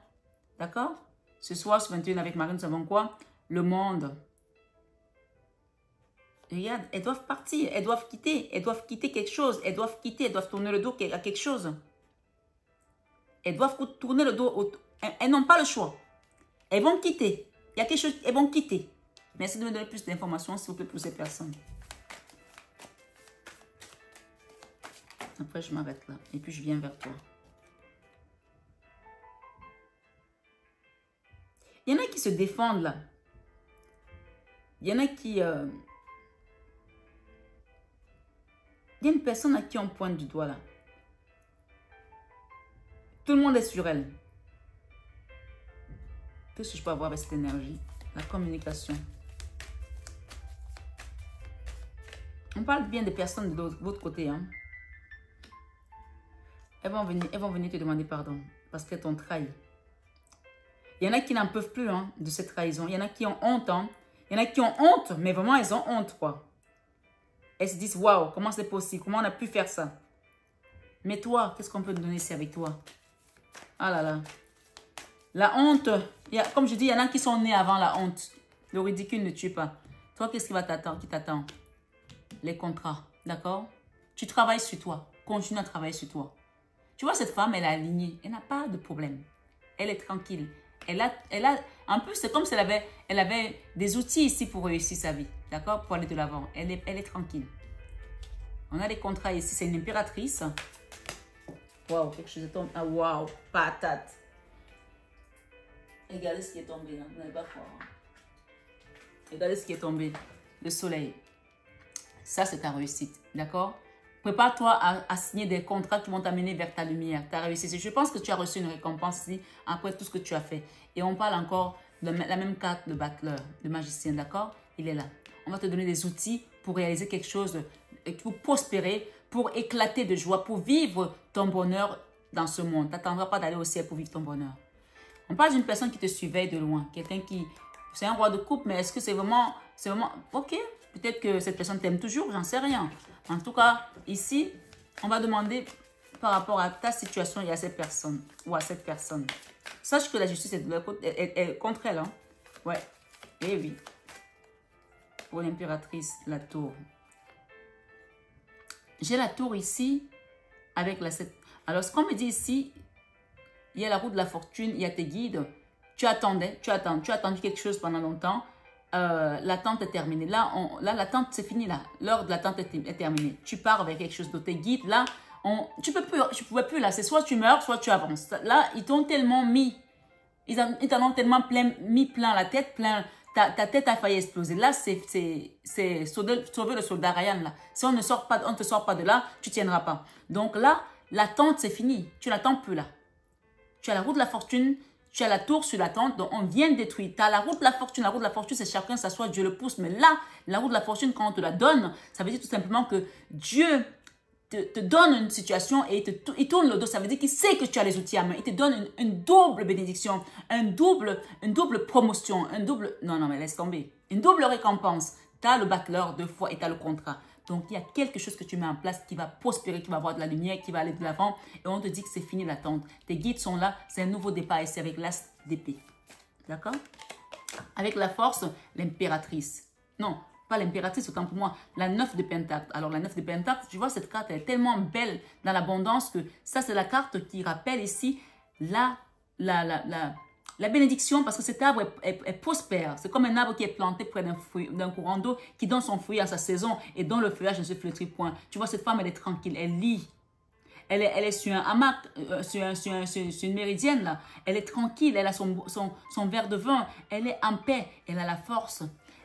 D'accord? Ce soir, sur 21 avec Marie, nous savons quoi? Le monde. Regarde, elles doivent partir, elles doivent quitter quelque chose. Elles doivent tourner le dos à quelque chose. Elles doivent tourner le dos. Elles n'ont pas le choix. Elles vont quitter. Il y a quelque chose, elles vont quitter. Merci de me donner plus d'informations, s'il vous plaît, pour ces personnes. Après, je m'arrête là. Et puis, je viens vers toi. Il y en a qui se défendent là. Il y en a qui... Il y a une personne à qui on pointe du doigt là. Tout le monde est sur elle. Qu'est-ce que je peux avoir avec cette énergie? La communication. On parle bien des personnes de l'autre côté. Hein. Elles vont venir te demander pardon parce qu'elles t'ont trahi. Il y en a qui n'en peuvent plus hein, de cette trahison. Il y en a qui ont honte. Hein. Il y en a qui ont honte, mais vraiment, elles ont honte. Quoi. Elles se disent, waouh, comment c'est possible? Comment on a pu faire ça? Mais toi, qu'est-ce qu'on peut te donner ici avec toi? Ah là là. La honte, comme je dis, il y en a qui sont nés avant la honte. Le ridicule ne tue pas. Toi, qu'est-ce qui t'attend? Les contrats, d'accord? Tu travailles sur toi. Continue à travailler sur toi. Tu vois, cette femme, elle est alignée. Elle n'a pas de problème. Elle est tranquille. En plus, c'est comme si elle avait des outils ici pour réussir sa vie. D'accord? Pour aller de l'avant. Elle est tranquille. On a des contrats ici. C'est une impératrice. Waouh, quelque chose est tombé. Ah, waouh, patate. Regardez ce qui est tombé là. Vous n'allez pas croire. Regardez ce qui est tombé. Le soleil. Ça, c'est ta réussite. D'accord? Prépare-toi à signer des contrats qui vont t'amener vers ta lumière, ta réussite. Je pense que tu as reçu une récompense ici après tout ce que tu as fait. Et on parle encore de la même carte de battleur, de magicien, d'accord? Il est là. On va te donner des outils pour réaliser quelque chose, pour prospérer, pour éclater de joie, pour vivre ton bonheur dans ce monde. Tu n'attendras pas d'aller au ciel pour vivre ton bonheur. On parle d'une personne qui te surveille de loin. Quelqu'un qui... C'est un roi de coupe, mais est-ce que c'est vraiment... Ok, peut-être que cette personne t'aime toujours, j'en sais rien. En tout cas, ici, on va demander par rapport à ta situation et à cette personne ou à cette personne. Sache que la justice est contre elle. Hein? Ouais. Eh oui. Pour l'impératrice, la tour. J'ai la tour ici avec la 7. Alors, ce qu'on me dit ici, il y a la roue de la fortune, il y a tes guides. Tu attendais, tu as attendu quelque chose pendant longtemps. L'attente est terminée. Là, l'attente, c'est fini. Là, l'heure de l'attente est terminée. Tu pars avec quelque chose d'autre. Tes guides, là, tu ne pouvais plus. Là, c'est soit tu meurs, soit tu avances. Là, ils t'ont tellement mis, ils t'en ont tellement mis plein la tête, ta tête a failli exploser. Là, c'est sauver le soldat Ryan. Là. Si on ne te sort pas de là, tu ne tiendras pas. Donc là, l'attente, c'est fini. Tu n'attends plus là. Tu as la roue de la fortune. Tu as la tour sur la tente, donc on vient de détruire. Tu as la roue de la fortune. La roue de la fortune, c'est chacun s'assoit, Dieu le pousse. Mais là, la roue de la fortune, quand on te la donne, ça veut dire tout simplement que Dieu te donne une situation et il tourne le dos. Ça veut dire qu'il sait que tu as les outils à main. Il te donne une double bénédiction, une double promotion, non, mais laisse tomber. Une double récompense. Tu as le battleur 2 fois et tu as le contrat. Donc, il y a quelque chose que tu mets en place qui va prospérer, qui va avoir de la lumière, qui va aller de l'avant. Et on te dit que c'est fini l'attente. Tes guides sont là. C'est un nouveau départ ici avec l'as d'épée. D'accord? Avec la force, l'impératrice. Non, pas l'impératrice, autant pour moi. La 9 de Pentacle. Alors, la 9 de Pentacle, tu vois, cette carte, elle est tellement belle dans l'abondance que ça, c'est la carte qui rappelle ici la bénédiction, parce que cet arbre est prospère. C'est comme un arbre qui est planté près d'un courant d'eau qui donne son fruit à sa saison et dont le feuillage ne se flétrit point. Tu vois, cette femme, elle est tranquille, elle lit. Elle est sur un hamac, sur une méridienne, là. Elle est tranquille, elle a son verre de vin. Elle est en paix, elle a la force.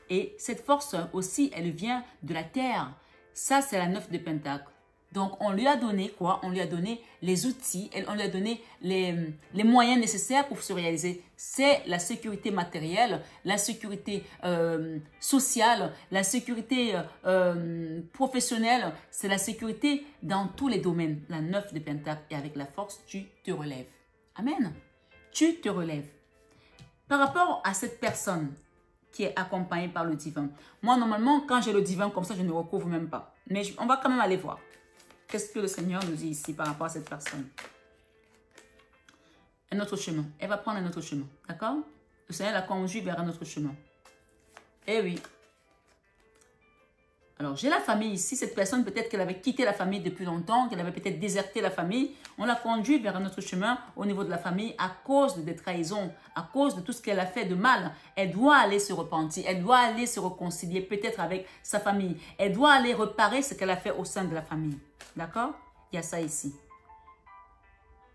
Et cette force aussi, elle vient de la terre. Ça, c'est la 9 de Pentacle. Donc, on lui a donné quoi? On lui a donné les outils, on lui a donné les moyens nécessaires pour se réaliser. C'est la sécurité matérielle, la sécurité sociale, la sécurité professionnelle. C'est la sécurité dans tous les domaines. La 9 de Pentacle. Et avec la force, tu te relèves. Amen. Tu te relèves. Par rapport à cette personne qui est accompagnée par le divin. Moi, normalement, quand j'ai le divin comme ça, je ne recouvre même pas. Mais on va quand même aller voir. Qu'est-ce que le Seigneur nous dit ici par rapport à cette personne? Un autre chemin. Elle va prendre un autre chemin. D'accord? Le Seigneur la conduit vers un autre chemin. Eh oui. Alors, j'ai la famille ici. Cette personne, peut-être qu'elle avait quitté la famille depuis longtemps, qu'elle avait peut-être déserté la famille. On l'a conduit vers un autre chemin au niveau de la famille à cause des trahisons, à cause de tout ce qu'elle a fait de mal. Elle doit aller se repentir. Elle doit aller se réconcilier peut-être avec sa famille. Elle doit aller réparer ce qu'elle a fait au sein de la famille. D'accord? Il y a ça ici.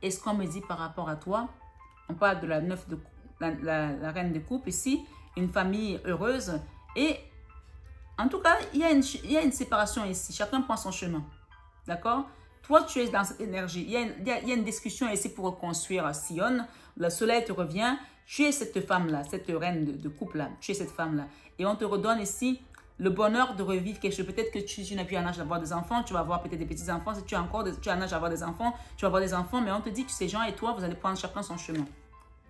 Et ce qu'on me dit par rapport à toi, on parle de la reine de coupe ici, une famille heureuse. Et en tout cas, il y a une séparation ici. Chacun prend son chemin. D'accord? Toi, tu es dans cette énergie. Il y a une discussion ici pour reconstruire Sion. Le soleil te revient. Tu es cette femme-là, cette reine de couple-là. Tu es cette femme-là. Et on te redonne ici le bonheur de revivre quelque chose. Peut-être que tu n'as plus un âge d'avoir des enfants. Tu vas avoir peut-être des petits-enfants. Si tu as un âge d'avoir des enfants, tu vas avoir des enfants. Mais on te dit que ces gens et toi, vous allez prendre chacun son chemin.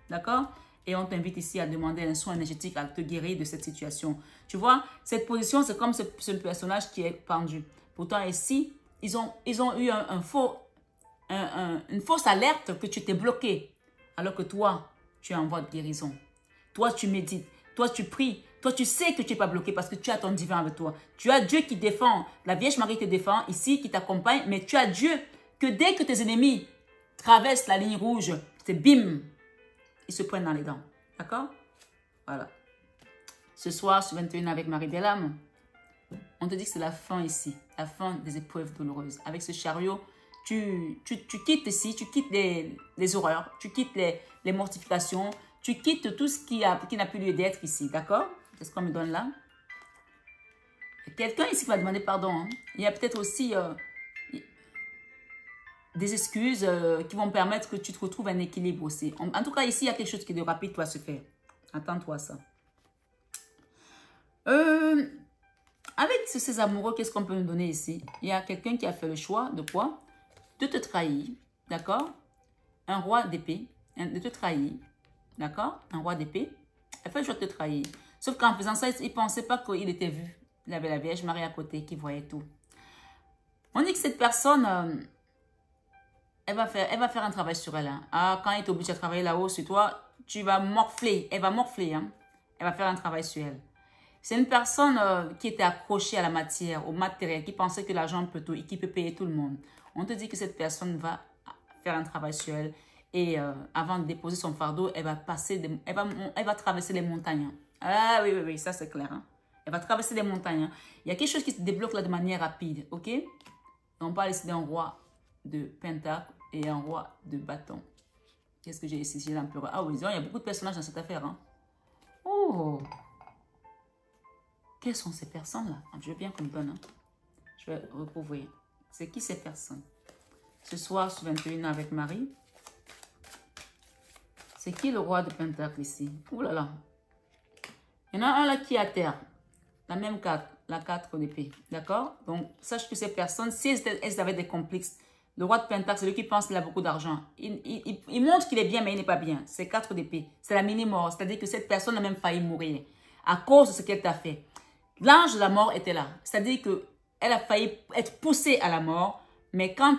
D'accord? Et on t'invite ici à demander un soin énergétique, à te guérir de cette situation. Tu vois, cette position, c'est comme ce personnage qui est pendu. Pourtant, ici, ils ont eu une fausse alerte que tu t'es bloqué. Alors que toi, tu es en voie de guérison. Toi, tu médites. Toi, tu pries. Toi, tu sais que tu n'es pas bloqué parce que tu as ton divin avec toi. Tu as Dieu qui défend. La Vierge Marie te défend ici, qui t'accompagne. Mais tu as Dieu que dès que tes ennemis traversent la ligne rouge, c'est bim, ils se prennent dans les dents. D'accord? Voilà. Ce soir, sur 21 avec Marie Bellam, on te dit que c'est la fin ici. La fin des épreuves douloureuses. Avec ce chariot, tu quittes ici, tu quittes les horreurs, tu quittes les mortifications, tu quittes tout ce qui n'a plus lieu d'être ici. D'accord? Qu'est-ce qu'on me donne là? Quelqu'un ici va demander pardon. Hein. Il y a peut-être aussi des excuses qui vont permettre que tu te retrouves un équilibre aussi. En tout cas, ici, il y a quelque chose qui est de rapide doit se faire. Attends-toi à ça. Avec ces amoureux, qu'est-ce qu'on peut nous donner ici? Il y a quelqu'un qui a fait le choix de quoi? De te trahir. D'accord? Un roi d'épée. De te trahir. D'accord? Un roi d'épée. Elle fait le choix de te trahir. Sauf qu'en faisant ça, il ne pensait pas qu'il était vu. Il avait la Vierge Marie à côté qui voyait tout. On dit que cette personne... Elle va faire un travail sur elle. Hein. Ah, quand il t'oblige à travailler là-haut sur toi, tu vas morfler. Elle va morfler. Hein. Elle va faire un travail sur elle. C'est une personne qui était accrochée à la matière, au matériel, qui pensait que l'argent peut tout et qui peut payer tout le monde. On te dit que cette personne va faire un travail sur elle. Et avant de déposer son fardeau, elle va traverser les montagnes. Hein. Ah oui, ça c'est clair. Hein. Elle va traverser les montagnes. Hein. Il y a quelque chose qui se débloque là de manière rapide. Ok? On parle ici d'un roi de pentacle et un roi de bâton. Qu'est-ce que j'ai ici? J'ai l'empereur. Ah oui, il y a beaucoup de personnages dans cette affaire. Hein. Oh! Quelles sont ces personnes-là? Je veux bien qu'on me donne. Hein. Je vais recouvrir. C'est qui ces personnes? Ce soir, sur 21 avec Marie. C'est qui le roi de pentacle ici? Ouh là là. Il y en a un là qui est à terre. La même carte. La 4 d'épée. D'accord? Donc, sache que ces personnes, si elles avaient des complexes, le roi de pentacle, c'est lui qui pense qu'il a beaucoup d'argent. Il montre qu'il est bien, mais il n'est pas bien. C'est 4 d'épée. C'est la mini-mort. C'est-à-dire que cette personne a même failli mourir à cause de ce qu'elle t'a fait. L'ange de la mort était là. C'est-à-dire qu'elle a failli être poussée à la mort. Mais quand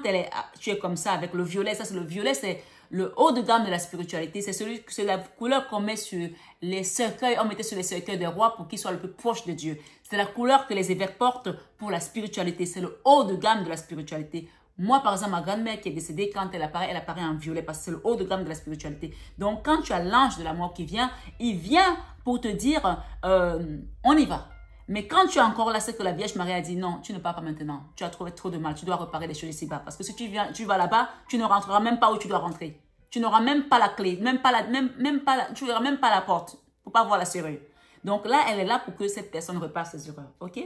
tu es comme ça avec le violet, ça c'est le violet, c'est le haut de gamme de la spiritualité. C'est la couleur qu'on met sur les cercueils. On mettait sur les cercueils des rois pour qu'ils soient le plus proches de Dieu. C'est la couleur que les évêques portent pour la spiritualité. C'est le haut de gamme de la spiritualité. Moi, par exemple, ma grand-mère qui est décédée, quand elle apparaît en violet parce que c'est le haut de gamme de la spiritualité. Donc, quand tu as l'ange de la mort qui vient, il vient pour te dire, on y va. Mais quand tu es encore là, c'est que la Vierge Marie a dit, non, tu ne pars pas maintenant. Tu as trouvé trop de mal, tu dois réparer les choses ici-bas. Parce que si tu vas là-bas, tu ne rentreras même pas où tu dois rentrer. Tu n'auras même pas la clé, tu n'auras même pas la porte pour pas voir la serrure. Donc là, elle est là pour que cette personne repare ses erreurs. Ok?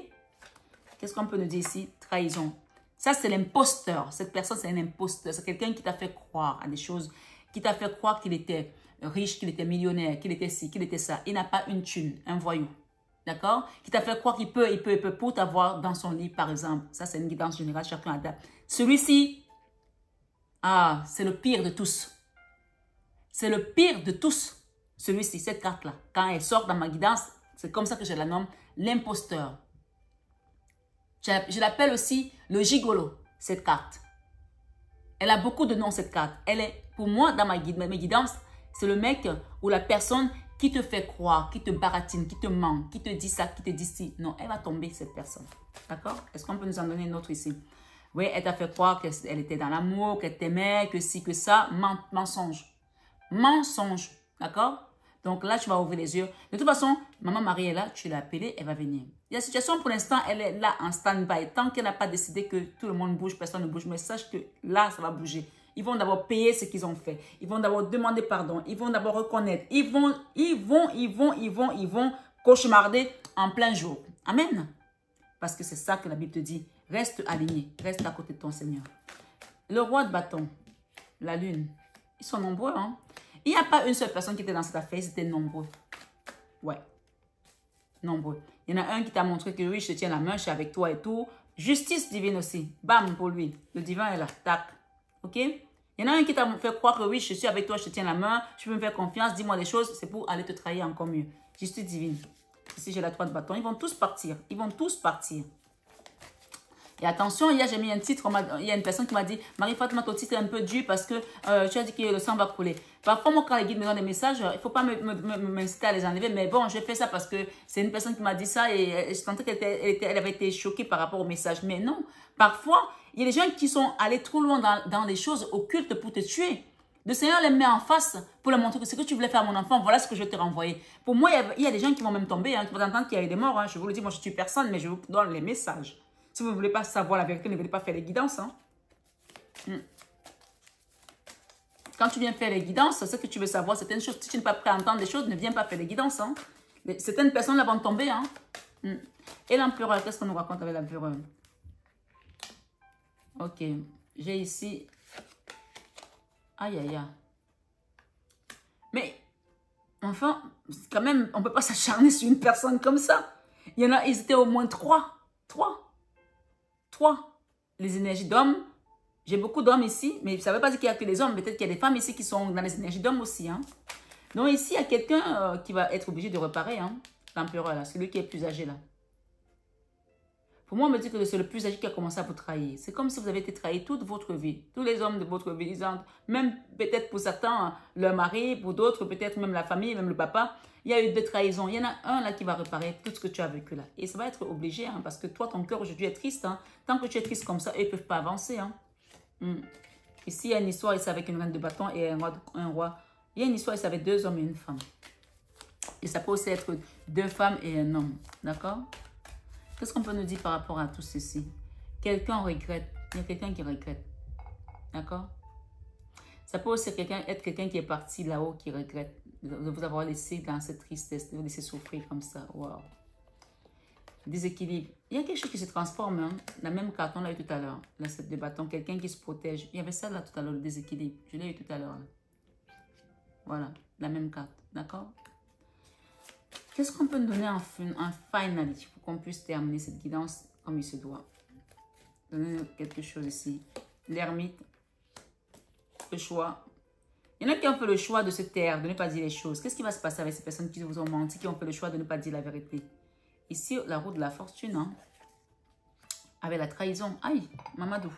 Qu'est-ce qu'on peut nous dire ici? Trahison. Ça, c'est l'imposteur. Cette personne, c'est un imposteur. C'est quelqu'un qui t'a fait croire à des choses, qui t'a fait croire qu'il était riche, qu'il était millionnaire, qu'il était ci, qu'il était ça. Il n'a pas une thune, un voyou. D'accord? Qui t'a fait croire qu'il peut pour t'avoir dans son lit, par exemple. Ça, c'est une guidance générale, chacun adapte. Celui-ci, c'est le pire de tous. C'est le pire de tous. Celui-ci, cette carte-là. Quand elle sort dans ma guidance, c'est comme ça que je la nomme, l'imposteur. Je l'appelle aussi le gigolo, cette carte. Elle a beaucoup de noms, cette carte. Elle est, pour moi, dans mes guidances, c'est le mec ou la personne qui te fait croire, qui te baratine, qui te ment, qui te dit ça, qui te dit ci. Non, elle va tomber, cette personne. D'accord? Est-ce qu'on peut nous en donner une autre ici? Oui, elle t'a fait croire qu'elle était dans l'amour, qu'elle t'aimait, que ci, que ça. Mensonge. Mensonge. D'accord? Donc là, tu vas ouvrir les yeux. De toute façon, Maman Marie est là, tu l'as appelée, elle va venir. La situation, pour l'instant, elle est là en stand-by. Tant qu'elle n'a pas décidé que tout le monde bouge, personne ne bouge. Mais sache que là, ça va bouger. Ils vont d'abord payer ce qu'ils ont fait. Ils vont d'abord demander pardon. Ils vont d'abord reconnaître. Ils vont cauchemarder en plein jour. Amen. Parce que c'est ça que la Bible te dit. Reste aligné. Reste à côté de ton Seigneur. Le roi de bâton, la lune, ils sont nombreux, hein. Il n'y a pas une seule personne qui était dans cette affaire, c'était nombreux. Ouais. Nombreux. Il y en a un qui t'a montré que oui, je te tiens la main, je suis avec toi et tout. Justice divine aussi. Bam, pour lui. Le divin est là. Tac. Ok? Il y en a un qui t'a fait croire que oui, je suis avec toi, je te tiens la main, tu peux me faire confiance, dis-moi des choses, c'est pour aller te trahir encore mieux. Justice divine. Ici, j'ai la 3 de bâton. Ils vont tous partir. Ils vont tous partir. Et attention, hier j'ai mis un titre, il y a une personne qui m'a dit, Marie-Fatma, ton titre est un peu dur parce que tu as dit que le sang va couler. Parfois, moi, quand les guides me donnent des messages, il ne faut pas m'inciter à les enlever, mais bon, je fais ça parce que c'est une personne qui m'a dit ça et je sentais qu'elle avait été choquée par rapport au message. Mais non, parfois, il y a des gens qui sont allés trop loin dans des choses occultes pour te tuer. Le Seigneur les met en face pour leur montrer que ce que tu voulais faire à mon enfant, voilà ce que je vais te renvoyer. Pour moi, il y a des gens qui vont même tomber, hein, qui vont entendre qu'il y a eu des morts. Hein. Je vous le dis, moi, je ne tue personne, mais je vous donne les messages. Si vous ne voulez pas savoir la vérité, ne voulez pas faire les guidances. Hein. Quand tu viens faire les guidances, ce que tu veux savoir, certaines choses. Si tu n'es pas prêt à entendre des choses, ne viens pas faire les guidances. Hein. Certaines personnes là vont tomber. Hein. Et l'empereur, qu'est-ce qu'on nous raconte avec l'empereur? Ok, j'ai ici... Aïe, aïe, aïe. Mais, enfin, quand même, on ne peut pas s'acharner sur une personne comme ça. Il y en a, ils étaient au moins 3. 3. Les énergies d'hommes. J'ai beaucoup d'hommes ici, mais ça ne veut pas dire qu'il n'y a que les hommes. Peut-être qu'il y a des femmes ici qui sont dans les énergies d'hommes aussi. Hein. Donc ici, il y a quelqu'un qui va être obligé de réparer. Hein, l'empereur, là, celui qui est plus âgé là. Pour moi, on me dit que c'est le plus âgé qui a commencé à vous trahir. C'est comme si vous avez été trahi toute votre vie. Tous les hommes de votre vie, même peut-être pour certains, leur mari, pour d'autres, peut-être même la famille, même le papa. Il y a eu des trahisons. Il y en a un là qui va réparer tout ce que tu as vécu là. Et ça va être obligé, hein, parce que toi, ton cœur aujourd'hui est triste. Hein. Tant que tu es triste comme ça, ils ne peuvent pas avancer. Hein. Ici, il y a une histoire ici avec une reine de bâton et un roi. Il y a une histoire ici avec 2 hommes et une femme. Et ça peut aussi être 2 femmes et un homme. D'accord? Qu'est-ce qu'on peut nous dire par rapport à tout ceci? Quelqu'un regrette. Il y a quelqu'un qui regrette. D'accord? Ça peut aussi être quelqu'un qui est parti là-haut, qui regrette de vous avoir laissé dans cette tristesse, de vous laisser souffrir comme ça. Waouh! Déséquilibre. Il y a quelque chose qui se transforme. Hein? La même carte, on l'a eu tout à l'heure. La 7 de bâton, quelqu'un qui se protège. Il y avait ça là tout à l'heure, le déséquilibre. Je l'ai eu tout à l'heure. Voilà, la même carte. D'accord? Qu'est-ce qu'on peut nous donner en finally pour qu'on puisse terminer cette guidance comme il se doit? Donner quelque chose ici. L'ermite. Le choix. Il y en a qui ont fait le choix de se taire, de ne pas dire les choses. Qu'est-ce qui va se passer avec ces personnes qui vous ont menti, qui ont fait le choix de ne pas dire la vérité? Ici, la roue de la fortune. Hein? Avec la trahison. Aïe, Mamadou.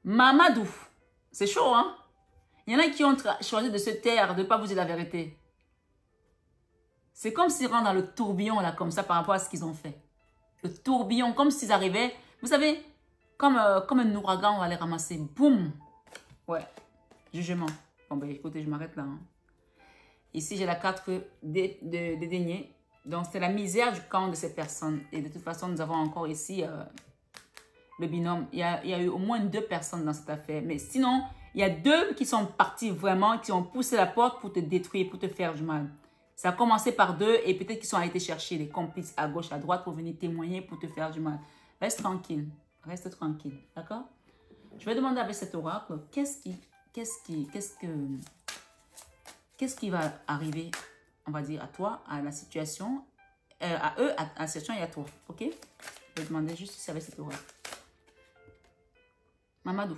Mamadou. C'est chaud, hein? Il y en a qui ont choisi de se taire, de ne pas vous dire la vérité. C'est comme s'ils rentrent dans le tourbillon, là, comme ça, par rapport à ce qu'ils ont fait. Le tourbillon, comme s'ils arrivaient, vous savez, comme un ouragan, on va les ramasser. Boum! Ouais, jugement. Bon, ben écoutez, je m'arrête là. Hein. Ici, j'ai la carte des deniers. Donc, c'est la misère du camp de ces personnes. Et de toute façon, nous avons encore ici le binôme. Il y a eu au moins 2 personnes dans cette affaire. Mais sinon, il y a 2 qui sont partis vraiment, qui ont poussé la porte pour te détruire, pour te faire du mal. Ça a commencé par 2 et peut-être qu'ils sont allés chercher les complices à gauche, à droite pour venir témoigner, pour te faire du mal. Reste tranquille. Reste tranquille. D'accord? Je vais demander avec cet oracle, qu'est-ce qui va arriver, on va dire, à toi, à la situation, à eux, à la situation et à toi. Ok? Je vais demander juste si avec cet oracle. Mamadou.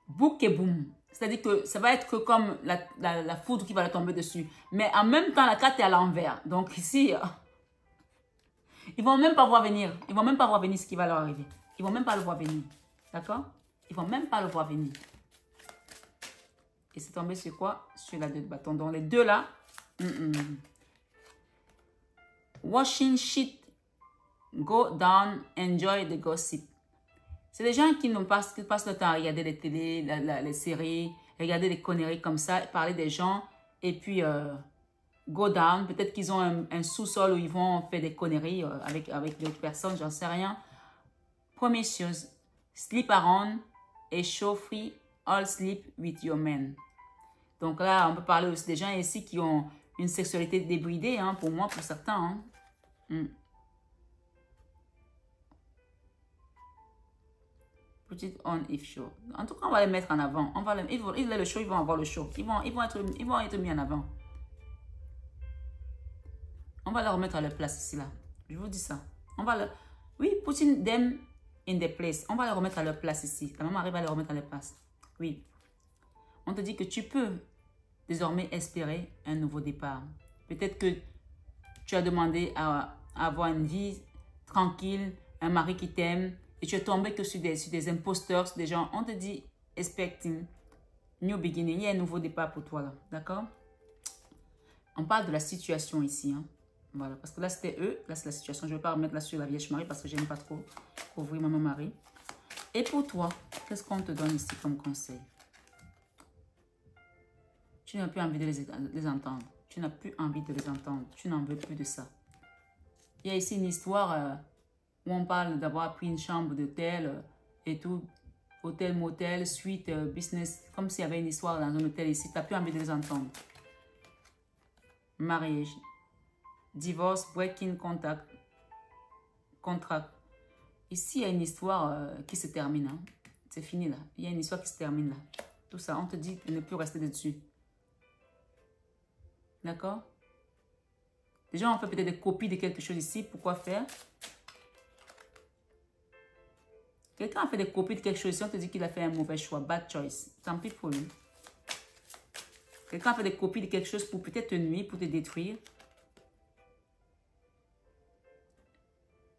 Bouk et boum. C'est-à-dire que ça va être comme la foudre qui va leur tomber dessus. Mais en même temps, la carte est à l'envers. Donc ici, ils ne vont même pas voir venir. Ils ne vont même pas voir venir ce qui va leur arriver. Ils ne vont même pas le voir venir. D'accord? Ils ne vont même pas le voir venir. Et c'est tombé sur quoi? Sur la 2 de bâton. Donc, les deux là. Washing shit, go down, enjoy the gossip. C'est des gens qui passent le temps à regarder les télés, les séries, regarder des conneries comme ça, parler des gens, et puis go down. Peut-être qu'ils ont un sous-sol où ils vont faire des conneries avec d'autres personnes, j'en sais rien. Première chose, sleep around et show free, all sleep with your men. Donc là, on peut parler aussi des gens ici qui ont une sexualité débridée, hein, pour moi, pour certains. Hein. Put it on if show. En tout cas, on va les mettre en avant. On va les, ils le show, ils vont avoir le show. Ils vont être mis en avant. On va les remettre à leur place ici, là. Je vous dis ça. On va le... Oui, putting them in their place. On va les remettre à leur place ici. La maman arrive à les remettre à leur place. Oui. On te dit que tu peux désormais espérer un nouveau départ. Peut-être que tu as demandé à avoir une vie tranquille, un mari qui t'aime, et tu es tombé que sur des imposteurs, sur des gens. On te dit, expecting, new beginning. Il y a un nouveau départ pour toi là. D'accord? On parle de la situation ici. Hein. Voilà. Parce que là, c'était eux. Là, c'est la situation. Je ne vais pas remettre là sur la Vierge Marie parce que je n'aime pas trop couvrir Maman Marie. Et pour toi, qu'est-ce qu'on te donne ici comme conseil? Tu n'as plus envie de les entendre. Tu n'as plus envie de les entendre. Tu n'en veux plus de ça. Il y a ici une histoire où on parle d'avoir pris une chambre d'hôtel et tout. Hôtel, motel, suite, business. Comme s'il y avait une histoire dans un hôtel ici. Tu n'as plus envie de les entendre. Mariage. Divorce, breaking contract. Ici, il y a une histoire qui se termine. Hein. C'est fini là. Il y a une histoire qui se termine là. Tout ça, on te dit de ne plus rester dessus. D'accord? Les gens ont fait peut-être des copies de quelque chose ici. Pourquoi faire? Quelqu'un a fait des copies de quelque chose ici. On te dit qu'il a fait un mauvais choix. Bad choice. Tant pis pour lui. Quelqu'un a fait des copies de quelque chose pour peut-être te nuire, pour te détruire.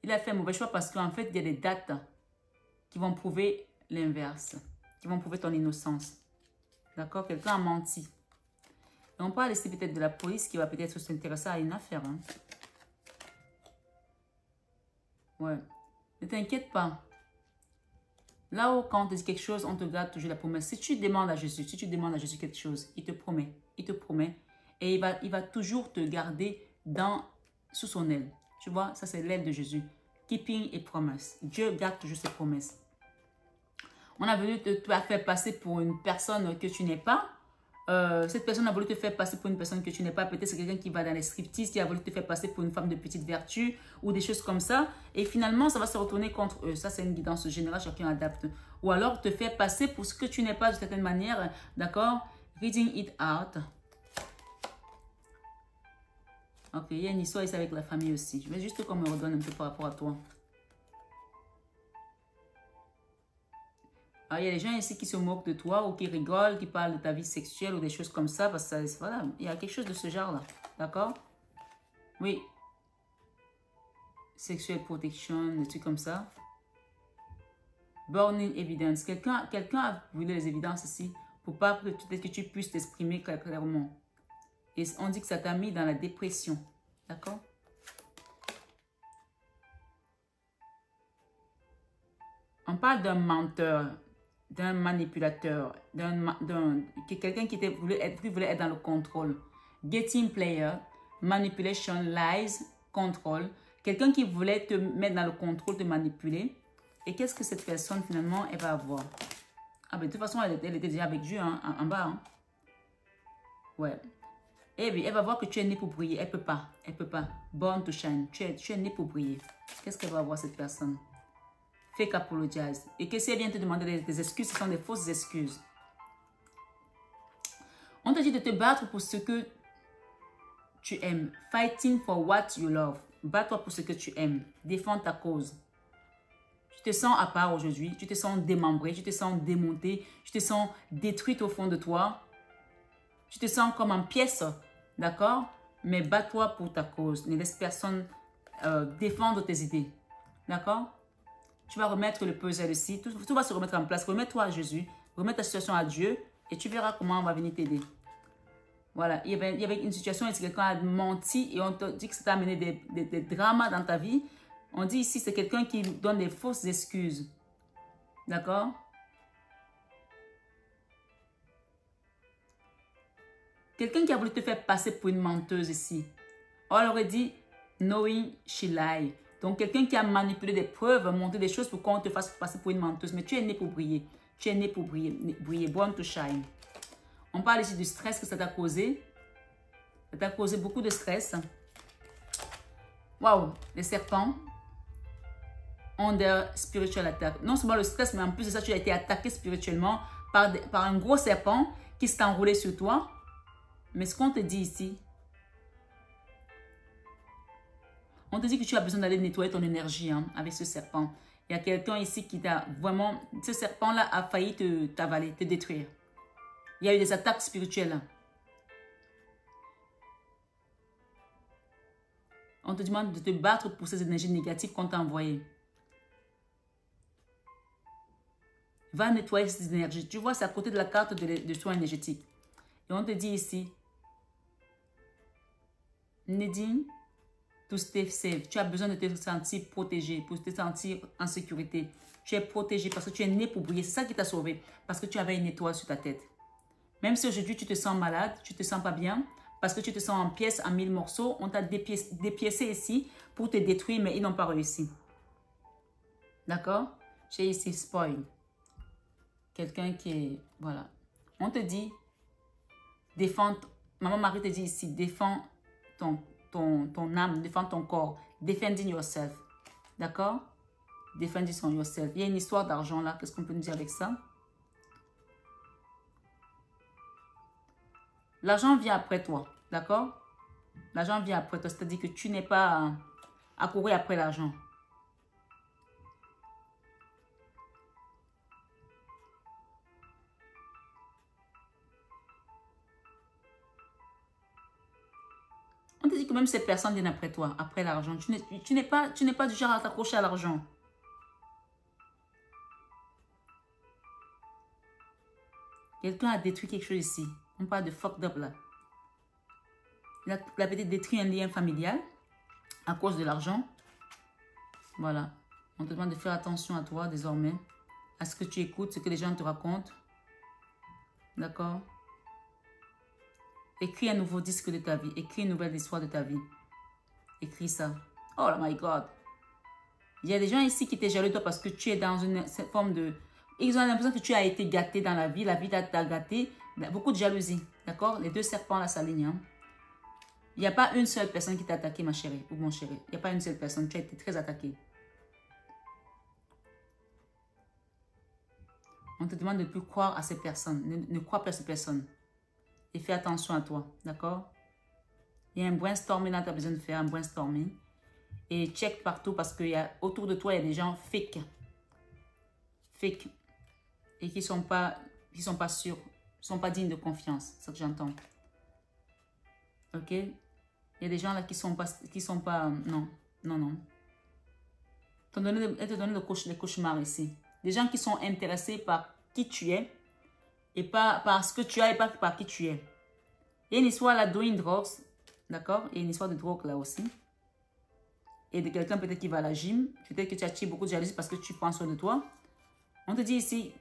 Il a fait un mauvais choix parce qu'en fait, il y a des dates qui vont prouver l'inverse. Qui vont prouver ton innocence. D'accord? Quelqu'un a menti. Et on parle ici peut-être de la police qui va peut-être s'intéresser à une affaire. Hein. Ouais. Ne t'inquiète pas. Là où quand on te dit quelque chose, on te garde toujours la promesse. Si tu demandes à Jésus, quelque chose, il te promet. Il te promet. Et il va toujours te garder sous son aile. Tu vois, ça c'est l'aile de Jésus. Keeping a promise. Dieu garde toujours ses promesses. On a voulu te faire passer pour une personne que tu n'es pas. Cette personne a voulu te faire passer pour une personne que tu n'es pas. Peut-être c'est quelqu'un qui va dans les striptease, qui a voulu te faire passer pour une femme de petite vertu ou des choses comme ça. Et finalement, ça va se retourner contre eux. Ça, c'est une guidance générale, chacun adapte. Ou alors te faire passer pour ce que tu n'es pas de certaine manière. D'accord? Reading it out. Ok, il y a une histoire ici avec la famille aussi. Je vais juste qu'on me redonne un peu par rapport à toi. Alors, il y a des gens ici qui se moquent de toi ou qui rigolent, qui parlent de ta vie sexuelle ou des choses comme ça. Parce que voilà, il y a quelque chose de ce genre-là. D'accord? Oui. Sexual protection, des trucs comme ça. Burning evidence. Quelqu'un a brûlé les évidences ici pour pas peut-être que tu puisses t'exprimer clairement. Et on dit que ça t'a mis dans la dépression. D'accord? On parle d'un menteur, d'un manipulateur, quelqu'un qui voulait être dans le contrôle. Getting player, manipulation, lies, control. Quelqu'un qui voulait te mettre dans le contrôle, te manipuler. Et qu'est-ce que cette personne finalement, elle va avoir? Ah ben de toute façon, elle était déjà avec Dieu hein, en bas. Hein. Ouais. Et bien, elle va voir que tu es né pour briller. Elle peut pas. Elle peut pas. Born to shine. Tu es né pour briller. Qu'est-ce qu'elle va avoir cette personne? Fake apologize. Et que si elle vient te demander des excuses, ce sont des fausses excuses. On te dit de te battre pour ce que tu aimes. Fighting for what you love. Bats-toi pour ce que tu aimes. Défends ta cause. Tu te sens à part aujourd'hui. Tu te sens démembré. Tu te sens démonté. Tu te sens détruite au fond de toi. Tu te sens comme en pièces. D'accord? Mais bats-toi pour ta cause. Ne laisse personne défendre tes idées. D'accord? Tu vas remettre le puzzle ici. Tout va se remettre en place. Remets-toi à Jésus. Remets ta situation à Dieu. Et tu verras comment on va venir t'aider. Voilà, il y avait une situation où quelqu'un a menti et on te dit que ça t'a amené des dramas dans ta vie. On dit ici, c'est quelqu'un qui donne des fausses excuses. D'accord? Quelqu'un qui a voulu te faire passer pour une menteuse ici. On aurait dit knowing she lie. Donc, quelqu'un qui a manipulé des preuves, montré des choses pour qu'on te fasse passer pour une menteuse. Mais tu es né pour briller. Tu es né pour briller. Born to shine. On parle ici du stress que ça t'a causé. Ça t'a causé beaucoup de stress. Waouh, les serpents. Under spiritual attack. Non seulement le stress, mais en plus de ça, tu as été attaqué spirituellement par un gros serpent qui s'est enroulé sur toi. Mais ce qu'on te dit ici, on te dit que tu as besoin d'aller nettoyer ton énergie avec ce serpent. Il y a quelqu'un ici qui t'a vraiment... Ce serpent-là a failli t'avaler, te détruire. Il y a eu des attaques spirituelles. On te demande de te battre pour ces énergies négatives qu'on t'a envoyées. Va nettoyer ces énergies. Tu vois, c'est à côté de la carte de soins énergétiques. Et on te dit ici, needing to stay safe. Tu as besoin de te sentir protégé, pour te sentir en sécurité. Tu es protégé parce que tu es né pour briller. C'est ça qui t'a sauvé. Parce que tu avais une étoile sur ta tête. Même si aujourd'hui tu te sens malade, tu ne te sens pas bien, parce que tu te sens en pièces, en 1000 morceaux, on t'a dépiécé ici pour te détruire, mais ils n'ont pas réussi. D'accord? J'ai ici spoil. Quelqu'un qui est... Voilà. On te dit, défends... Maman Marie te dit ici, défends ton âme, défends ton corps. Defending yourself. D'accord? Defending yourself. Il y a une histoire d'argent là. Qu'est-ce qu'on peut nous dire avec ça? L'argent vient après toi. D'accord? L'argent vient après toi. C'est-à-dire que tu n'es pas à courir après l'argent. On te dit que même ces personnes viennent après toi, après l'argent. Tu n'es pas du genre à t'accrocher à l'argent. Quelqu'un a détruit quelque chose ici. On parle de fucked up là. Il a peut-être détruit un lien familial à cause de l'argent. Voilà. On te demande de faire attention à toi désormais. À ce que tu écoutes, ce que les gens te racontent. D'accord? Écris un nouveau disque de ta vie. Écris une nouvelle histoire de ta vie. Écris ça. Oh my God. Il y a des gens ici qui étaient jaloux de toi parce que tu es dans une forme de... Ils ont l'impression que tu as été gâté dans la vie t'a gâté. Beaucoup de jalousie. D'accord? Les deux serpents là s'alignent. Hein? Il n'y a pas une seule personne qui t'a attaqué, ma chérie ou mon chéri. Il n'y a pas une seule personne. Tu as été très attaqué. On te demande de ne plus croire à ces personnes. Ne crois plus à ces personnes. Et fais attention à toi. D'accord? Il y a un brainstorming là, tu as besoin de faire un brainstorming. Et check partout parce que autour de toi, il y a des gens fake. Fake. Et qui ne sont pas sûrs. Qui ne sont pas dignes de confiance. C'est ce que j'entends. Ok? Il y a des gens là qui sont pas... Non. Elle te donne les cauchemars ici. Des gens qui sont intéressés par qui tu es. Et pas par ce que tu as et pas par qui tu es. Il y a une histoire là, doing drugs. D'accord? Il y a une histoire de drogue là aussi. Et de quelqu'un peut-être qui va à la gym. Peut-être que tu attires beaucoup de jalousie parce que tu prends soin de toi. On te dit ici,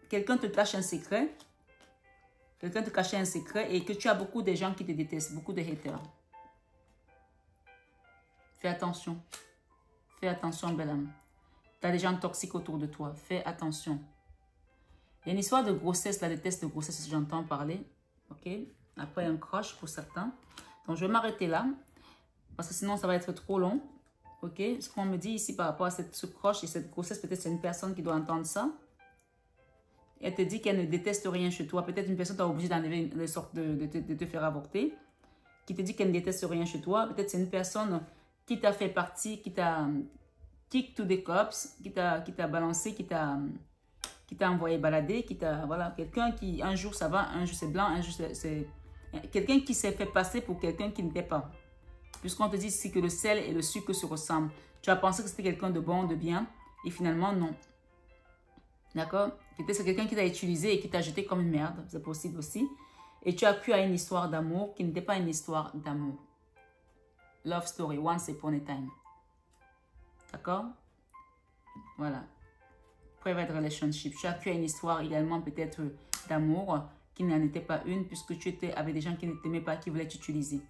quelqu'un te cache un secret. Quelqu'un te cache un secret et que tu as beaucoup de gens qui te détestent. Beaucoup de haters. Fais attention. Fais attention, belle âme. Tu as des gens toxiques autour de toi. Fais attention. Il y a une histoire de grossesse, là, de test de grossesse, que j'entends parler. Ok? Après un crush pour certains. Donc, je vais m'arrêter là. Parce que sinon, ça va être trop long. Ok? Ce qu'on me dit ici par rapport à ce crush et cette grossesse, peut-être c'est une personne qui doit entendre ça. Elle te dit qu'elle ne déteste rien chez toi. Peut-être une personne t'a obligé d'enlever une sorte de te faire avorter. Qui te dit qu'elle ne déteste rien chez toi. Peut-être c'est une personne qui t'a fait partie, qui t'a kick to the cops, qui t'a balancé, qui t'a envoyé balader, voilà, quelqu'un qui, un jour ça va, un jour c'est blanc, un jour c'est... Quelqu'un qui s'est fait passer pour quelqu'un qui n'était pas. Puisqu'on te dit ici que le sel et le sucre se ressemblent. Tu as pensé que c'était quelqu'un de bon, de bien, et finalement non. D'accord? Peut-être c'est quelqu'un qui t'a utilisé et qui t'a jeté comme une merde. C'est possible aussi. Et tu as cru à une histoire d'amour qui n'était pas une histoire d'amour. Love story, once upon a time. D'accord? Voilà. Private relationship. Tu as cru à une histoire également peut-être d'amour qui n'en était pas une puisque tu étais avec des gens qui ne t'aimaient pas, qui voulaient t'utiliser.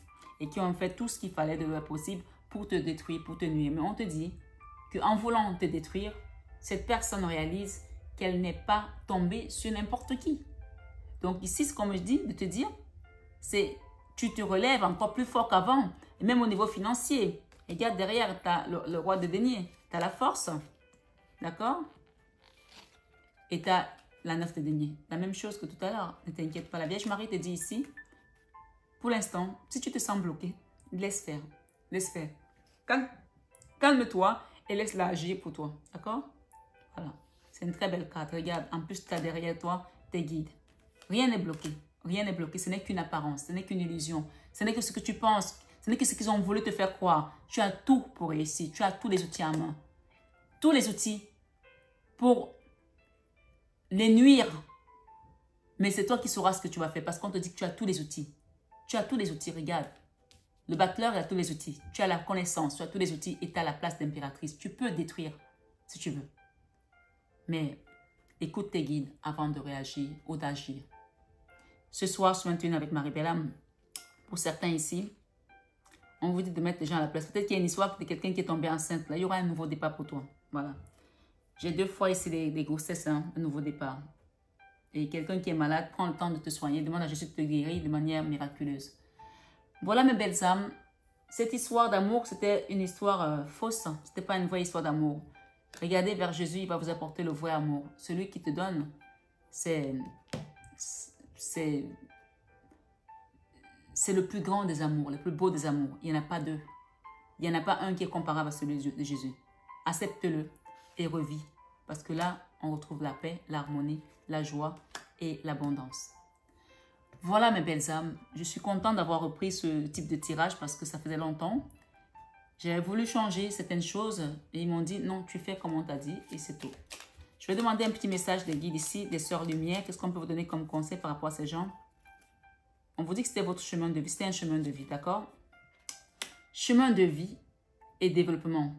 Et qui ont fait tout ce qu'il fallait de leur possible pour te détruire, pour te nuire. Mais on te dit qu'en voulant te détruire, cette personne réalise qu'elle n'est pas tombée sur n'importe qui. Donc ici, ce qu'on me dit de te dire, c'est tu te relèves encore plus fort qu'avant, et même au niveau financier. Et regarde derrière, tu as le roi de denier, tu as la force, d'accord? Et tu as la 9 de denier. La même chose que tout à l'heure, ne t'inquiète pas. La Vierge Marie te dit ici, pour l'instant, si tu te sens bloqué, laisse faire, laisse faire. Calme-toi et laisse-la agir pour toi, d'accord? Voilà, c'est une très belle carte. Regarde, en plus, tu as derrière toi tes guides. Rien n'est bloqué. Rien n'est bloqué. Ce n'est qu'une apparence. Ce n'est qu'une illusion. Ce n'est que ce que tu penses. Ce n'est que ce qu'ils ont voulu te faire croire. Tu as tout pour réussir. Tu as tous les outils en main. Tous les outils pour les nuire. Mais c'est toi qui sauras ce que tu vas faire parce qu'on te dit que tu as tous les outils. Tu as tous les outils. Regarde. Le battleur a tous les outils. Tu as la connaissance. Tu as tous les outils et tu as la place d'impératrice. Tu peux détruire si tu veux. Mais écoute tes guides avant de réagir ou d'agir. Ce soir, sur 21 avec Marie-Bella, pour certains ici, on vous dit de mettre les gens à la place. Peut-être qu'il y a une histoire de quelqu'un qui est tombé enceinte. Là, il y aura un nouveau départ pour toi. Voilà. J'ai 2 fois ici des grossesses, un nouveau départ. Et quelqu'un qui est malade, prends le temps de te soigner. Demande à Jésus de te guérir de manière miraculeuse. Voilà mes belles âmes. Cette histoire d'amour, c'était une histoire fausse. Ce n'était pas une vraie histoire d'amour. Regardez vers Jésus, il va vous apporter le vrai amour. Celui qui te donne, c'est le plus grand des amours, le plus beau des amours. Il n'y en a pas deux. Il n'y en a pas un qui est comparable à celui de Jésus. Accepte-le et revis. Parce que là, on retrouve la paix, l'harmonie, la joie et l'abondance. Voilà mes belles âmes. Je suis contente d'avoir repris ce type de tirage parce que ça faisait longtemps. J'avais voulu changer certaines choses et ils m'ont dit non, tu fais comme on t'a dit et c'est tout. Je vais demander un petit message des guides ici, des sœurs lumière. Qu'est-ce qu'on peut vous donner comme conseil par rapport à ces gens? On vous dit que c'était votre chemin de vie. C'était un chemin de vie, d'accord? Chemin de vie et développement.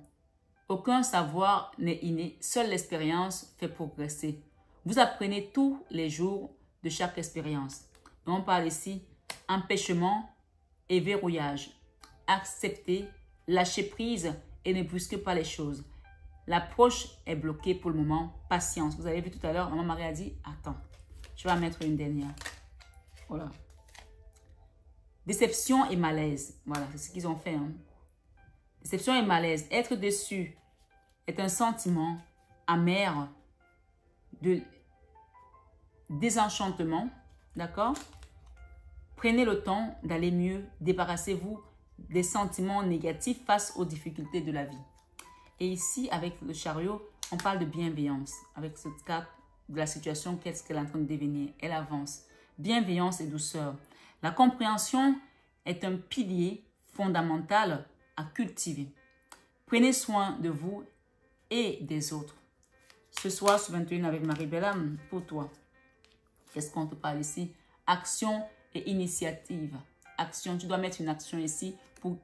Aucun savoir n'est inné. Seule l'expérience fait progresser. Vous apprenez tous les jours de chaque expérience. Et on parle ici empêchement et verrouillage. Accepter, lâcher prise et ne brusquez pas les choses. L'approche est bloquée pour le moment. Patience. Vous avez vu tout à l'heure, Maman Marie a dit, attends, je vais en mettre une dernière. Voilà. Déception et malaise. Voilà, c'est ce qu'ils ont fait. Hein. Déception et malaise. Être déçu est un sentiment amer de désenchantement. D'accord? Prenez le temps d'aller mieux. Débarrassez-vous des sentiments négatifs face aux difficultés de la vie. Et ici, avec le chariot, on parle de bienveillance. Avec cette carte de la situation, qu'est-ce qu'elle est en train de devenir? Elle avance. Bienveillance et douceur. La compréhension est un pilier fondamental à cultiver. Prenez soin de vous et des autres. Ce soir, sur 21 avec Marie-Bella, pour toi, qu'est-ce qu'on te parle ici? Action et initiative. Action, tu dois mettre une action ici pour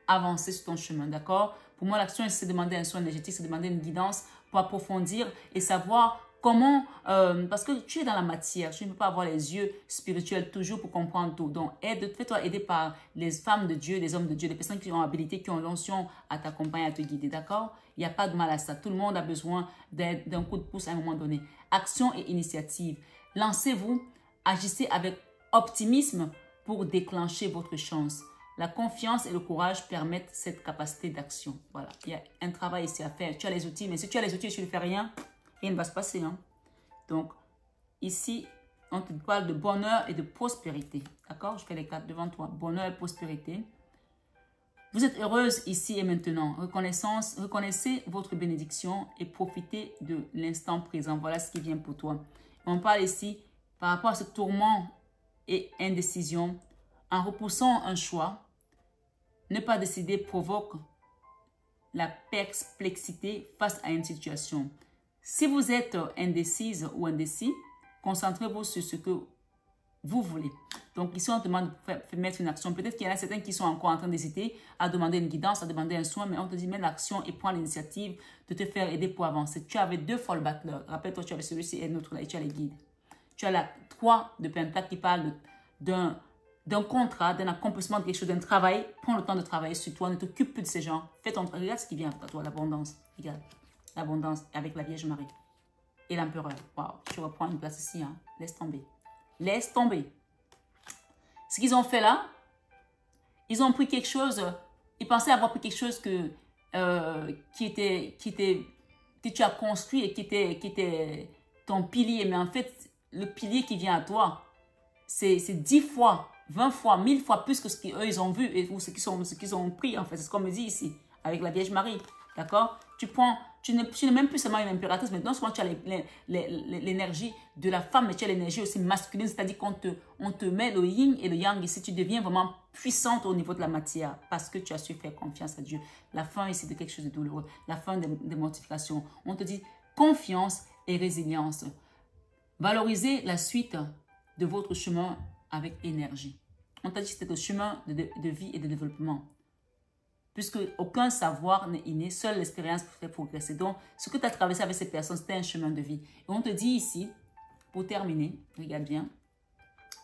avancer sur ton chemin, d'accord? Pour moi, l'action, c'est demander un soin énergétique, c'est demander une guidance pour approfondir et savoir comment, parce que tu es dans la matière, tu ne peux pas avoir les yeux spirituels toujours pour comprendre tout. Donc, fais-toi aider par les femmes de Dieu, les hommes de Dieu, les personnes qui ont habilité, qui ont l'onction à t'accompagner, à te guider, d'accord? Il n'y a pas de mal à ça. Tout le monde a besoin d'un coup de pouce à un moment donné. Action et initiative. Lancez-vous, agissez avec optimisme pour déclencher votre chance. La confiance et le courage permettent cette capacité d'action. Voilà, il y a un travail ici à faire. Tu as les outils, mais si tu as les outils et tu ne fais rien, rien ne va se passer. Hein? Donc, ici, on te parle de bonheur et de prospérité. D'accord? Je fais les cartes devant toi. Bonheur et prospérité. Vous êtes heureuse ici et maintenant. Reconnaissez votre bénédiction et profitez de l'instant présent. Voilà ce qui vient pour toi. On parle ici par rapport à ce tourment et indécision. En repoussant un choix, ne pas décider provoque la perplexité face à une situation. Si vous êtes indécise ou indécis, concentrez-vous sur ce que vous voulez. Donc ici, on te demande de mettre une action. Peut-être qu'il y en a certains qui sont encore en train d'hésiter à demander une guidance, à demander un soin, mais on te dit mets l'action et prends l'initiative de te faire aider pour avancer. Tu avais 2 fois le battleur. Rappelle-toi, tu avais celui-ci et l'autre là, et tu as les guides. Tu as la 3 de pentacle qui parle d'un contrat, d'un accomplissement de quelque chose, d'un travail. Prends le temps de travailler sur toi, ne t'occupe plus de ces gens. Fais ton travail. Regarde ce qui vient à toi, l'abondance. Regarde, l'abondance avec la Vierge Marie et l'empereur. Waouh, tu reprends une place ici, hein. Laisse tomber. Laisse tomber. Ce qu'ils ont fait là, ils ont pris quelque chose, ils pensaient avoir pris quelque chose que tu as construit et qui était ton pilier. Mais en fait, le pilier qui vient à toi, c'est 10 fois, 20 fois, 1000 fois plus que ce qu'eux, ils ont vu ou ce qu'ils ont pris, en fait. C'est ce qu'on me dit ici, avec la Vierge Marie. D'accord? Tu n'es même plus seulement une impératrice, mais non seulement tu as l'énergie de la femme, mais tu as l'énergie aussi masculine, c'est-à-dire qu'on te met le yin et le yang ici, tu deviens vraiment puissante au niveau de la matière parce que tu as su faire confiance à Dieu. La fin ici de quelque chose de douloureux, la fin des mortifications. On te dit confiance et résilience. Valorisez la suite de votre chemin avec énergie. On t'a dit que c'était le chemin de vie et de développement. Puisque aucun savoir n'est inné, seule l'expérience peut faire progresser. Donc, ce que tu as traversé avec ces personnes, c'était un chemin de vie. Et on te dit ici, pour terminer, regarde bien,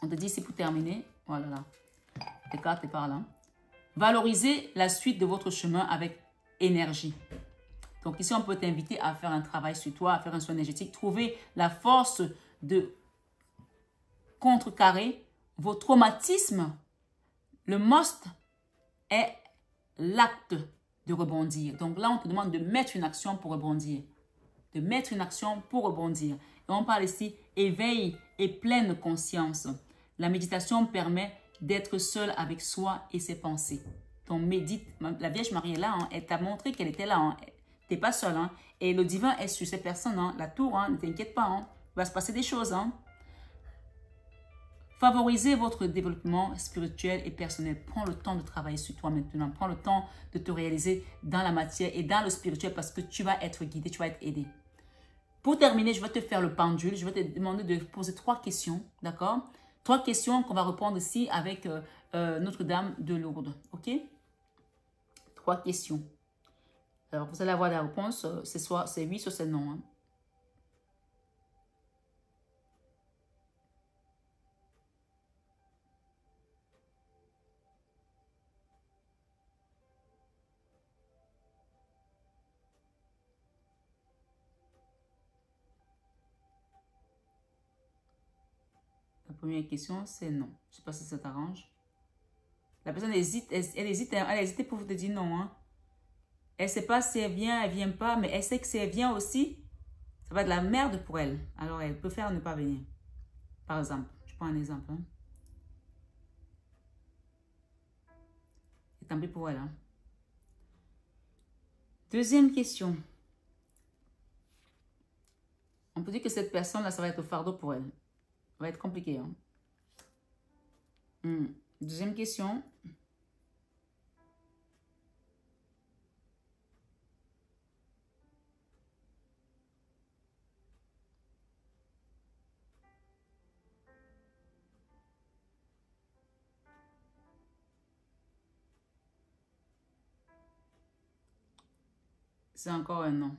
on te dit ici pour terminer, voilà là, tes cartes par là, valorisez la suite de votre chemin avec énergie. Donc ici, on peut t'inviter à faire un travail sur toi, à faire un soin énergétique, trouver la force de contrecarrer vos traumatismes. Le must est l'acte de rebondir. Donc là, on te demande de mettre une action pour rebondir. De mettre une action pour rebondir. Et on parle ici éveil et pleine conscience. La méditation permet d'être seul avec soi et ses pensées. Donc médite. La Vierge Marie est là. Hein. Elle t'a montré qu'elle était là. Hein. Tu n'es pas seul. Hein. Et le divin est sur ces personnes. Hein. La tour, hein. Ne t'inquiète pas. Hein. Il va se passer des choses. Hein. Favorisez votre développement spirituel et personnel. Prends le temps de travailler sur toi maintenant. Prends le temps de te réaliser dans la matière et dans le spirituel parce que tu vas être guidé, tu vas être aidé. Pour terminer, je vais te faire le pendule. Je vais te demander de poser 3 questions, d'accord? 3 questions qu'on va répondre ici avec Notre-Dame de Lourdes, ok? 3 questions. Alors, vous allez avoir la réponse, c'est oui, soit c'est non. Hein. La première question, c'est non. Je ne sais pas si ça t'arrange. La personne hésite, elle hésite pour te dire non. Hein. Elle ne sait pas si elle vient pas, mais elle sait que si elle vient aussi, ça va être de la merde pour elle. Alors, elle préfère ne pas venir. Par exemple, je prends un exemple. Hein. Et tant pis pour elle. Hein. Deuxième question. On peut dire que cette personne-là, ça va être le fardeau pour elle. Ça va être compliqué. Hein. Deuxième question. C'est encore un non.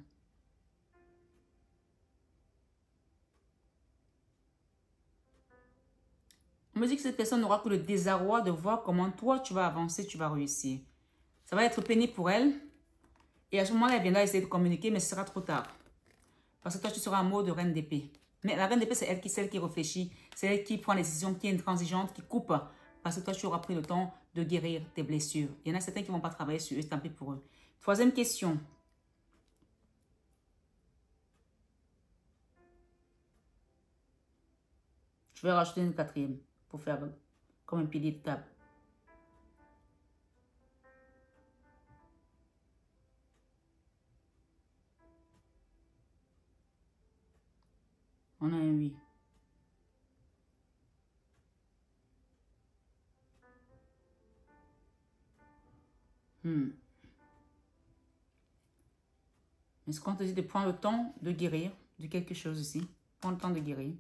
On me dit que cette personne n'aura que le désarroi de voir comment toi, tu vas avancer, tu vas réussir. Ça va être pénible pour elle. Et à ce moment-là, elle viendra essayer de communiquer, mais ce sera trop tard. Parce que toi, tu seras en mode reine d'épée. Mais la reine d'épée, c'est celle qui réfléchit. C'est elle qui prend les décisions, qui est intransigeante, qui coupe. Parce que toi, tu auras pris le temps de guérir tes blessures. Il y en a certains qui ne vont pas travailler sur eux, tant pis pour eux. Troisième question. Je vais rajouter une quatrième pour faire comme un pilier de table. On a un oui. Mais Est-ce qu'on te dit de prendre le temps de guérir de quelque chose ici? Prends le temps de guérir.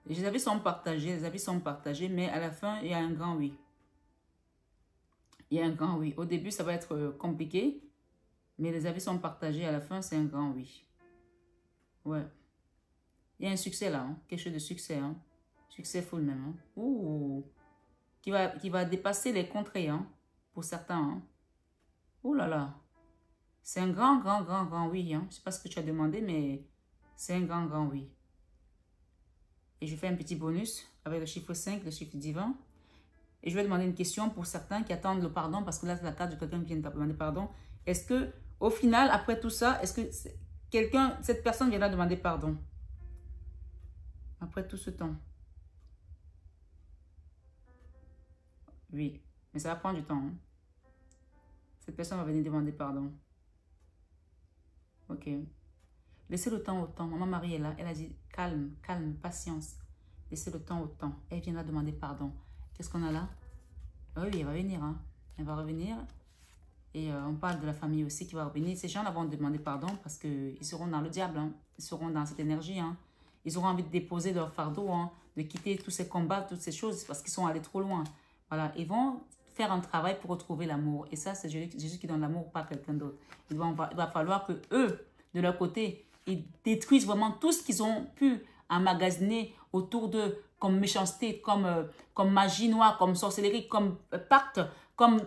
Les avis sont partagés, mais à la fin, il y a un grand oui. Il y a un grand oui. Au début, ça va être compliqué, mais les avis sont partagés. À la fin, c'est un grand oui. Ouais. Il y a un succès là, hein. Quelque chose de succès. Hein. Successful même. Hein. Ouh. Qui va dépasser les contrées, hein, pour certains. Hein. Ouh là là. C'est un grand oui. Hein. Je ne sais pas ce que tu as demandé, mais c'est un grand oui. Et je fais un petit bonus avec le chiffre 5, le chiffre divin. Et je vais demander une question pour certains qui attendent le pardon, parce que là, c'est la carte de quelqu'un qui vient de demander pardon. Est-ce que, au final, après tout ça, est-ce que cette personne viendra demander pardon? Après tout ce temps. Oui, mais ça va prendre du temps. Hein. Cette personne va venir demander pardon. Ok. Laissez le temps au temps. Maman Marie est là. Elle a dit calme, calme, patience. Laissez le temps au temps. Elle viendra demander pardon. Qu'est-ce qu'on a là? Ah oui, elle va venir. Hein. Elle va revenir. Et on parle de la famille aussi qui va revenir. Ces gens-là vont demander pardon parce qu'ils seront dans le diable. Hein. Ils seront dans cette énergie. Hein. Ils auront envie de déposer leur fardeau, hein, de quitter tous ces combats, toutes ces choses parce qu'ils sont allés trop loin. Voilà, ils vont faire un travail pour retrouver l'amour. Et ça, c'est Jésus qui donne l'amour, pas quelqu'un d'autre. Il va falloir que eux, de leur côté, ils détruisent vraiment tout ce qu'ils ont pu emmagasiner autour d'eux comme méchanceté, comme magie noire, comme sorcellerie, comme pacte, comme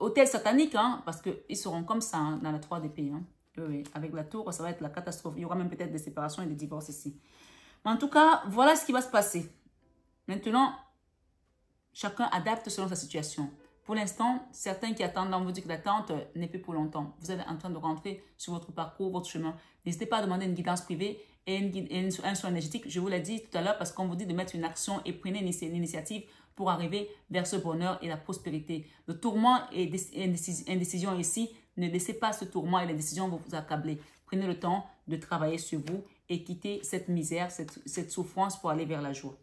hôtel satanique, hein, parce qu'ils seront comme ça hein, dans la 3 d'épée. Hein. Oui, avec la tour, ça va être la catastrophe. Il y aura même peut-être des séparations et des divorces ici. Mais en tout cas, voilà ce qui va se passer. Maintenant, chacun adapte selon sa situation. Pour l'instant, certains qui attendent, on vous dit que l'attente n'est plus pour longtemps. Vous êtes en train de rentrer sur votre parcours, votre chemin. N'hésitez pas à demander une guidance privée et un soin énergétique. Je vous l'ai dit tout à l'heure parce qu'on vous dit de mettre une action et prenez l'initiative pour arriver vers ce bonheur et la prospérité. Le tourment et indécision ici, ne laissez pas ce tourment et l'indécision vous accabler. Prenez le temps de travailler sur vous et quittez cette misère, cette souffrance pour aller vers la joie.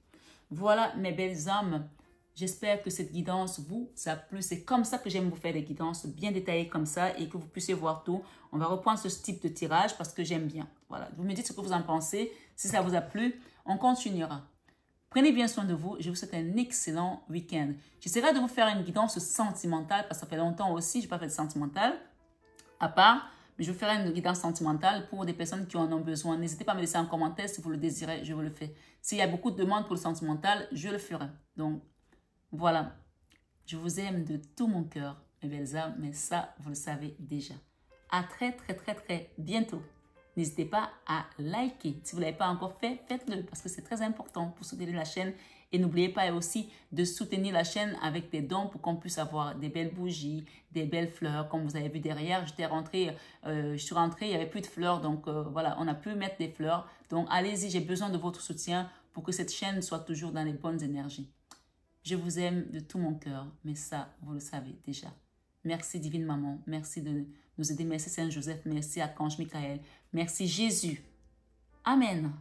Voilà mes belles âmes. J'espère que cette guidance vous a plu. C'est comme ça que j'aime vous faire des guidances bien détaillées comme ça et que vous puissiez voir tout. On va reprendre ce type de tirage parce que j'aime bien. Voilà. Vous me dites ce que vous en pensez. Si ça vous a plu, on continuera. Prenez bien soin de vous. Je vous souhaite un excellent week-end. J'essaierai de vous faire une guidance sentimentale parce que ça fait longtemps aussi. Je n'ai pas fait de sentimentale à part. Mais je vous ferai une guidance sentimentale pour des personnes qui en ont besoin. N'hésitez pas à me laisser un commentaire si vous le désirez. Je vous le fais. S'il y a beaucoup de demandes pour le sentimental, je le ferai. Donc, voilà, je vous aime de tout mon cœur, mes belles âmes, mais ça, vous le savez déjà. À très bientôt. N'hésitez pas à liker. Si vous ne l'avez pas encore fait, faites-le parce que c'est très important pour soutenir la chaîne. Et n'oubliez pas aussi de soutenir la chaîne avec des dons pour qu'on puisse avoir des belles bougies, des belles fleurs. Comme vous avez vu derrière, je suis rentrée, il n'y avait plus de fleurs. Donc voilà, on a pu mettre des fleurs. Donc allez-y, j'ai besoin de votre soutien pour que cette chaîne soit toujours dans les bonnes énergies. Je vous aime de tout mon cœur, mais ça, vous le savez déjà. Merci Divine Maman, merci de nous aider, merci Saint Joseph, merci Archange Michael, merci Jésus. Amen.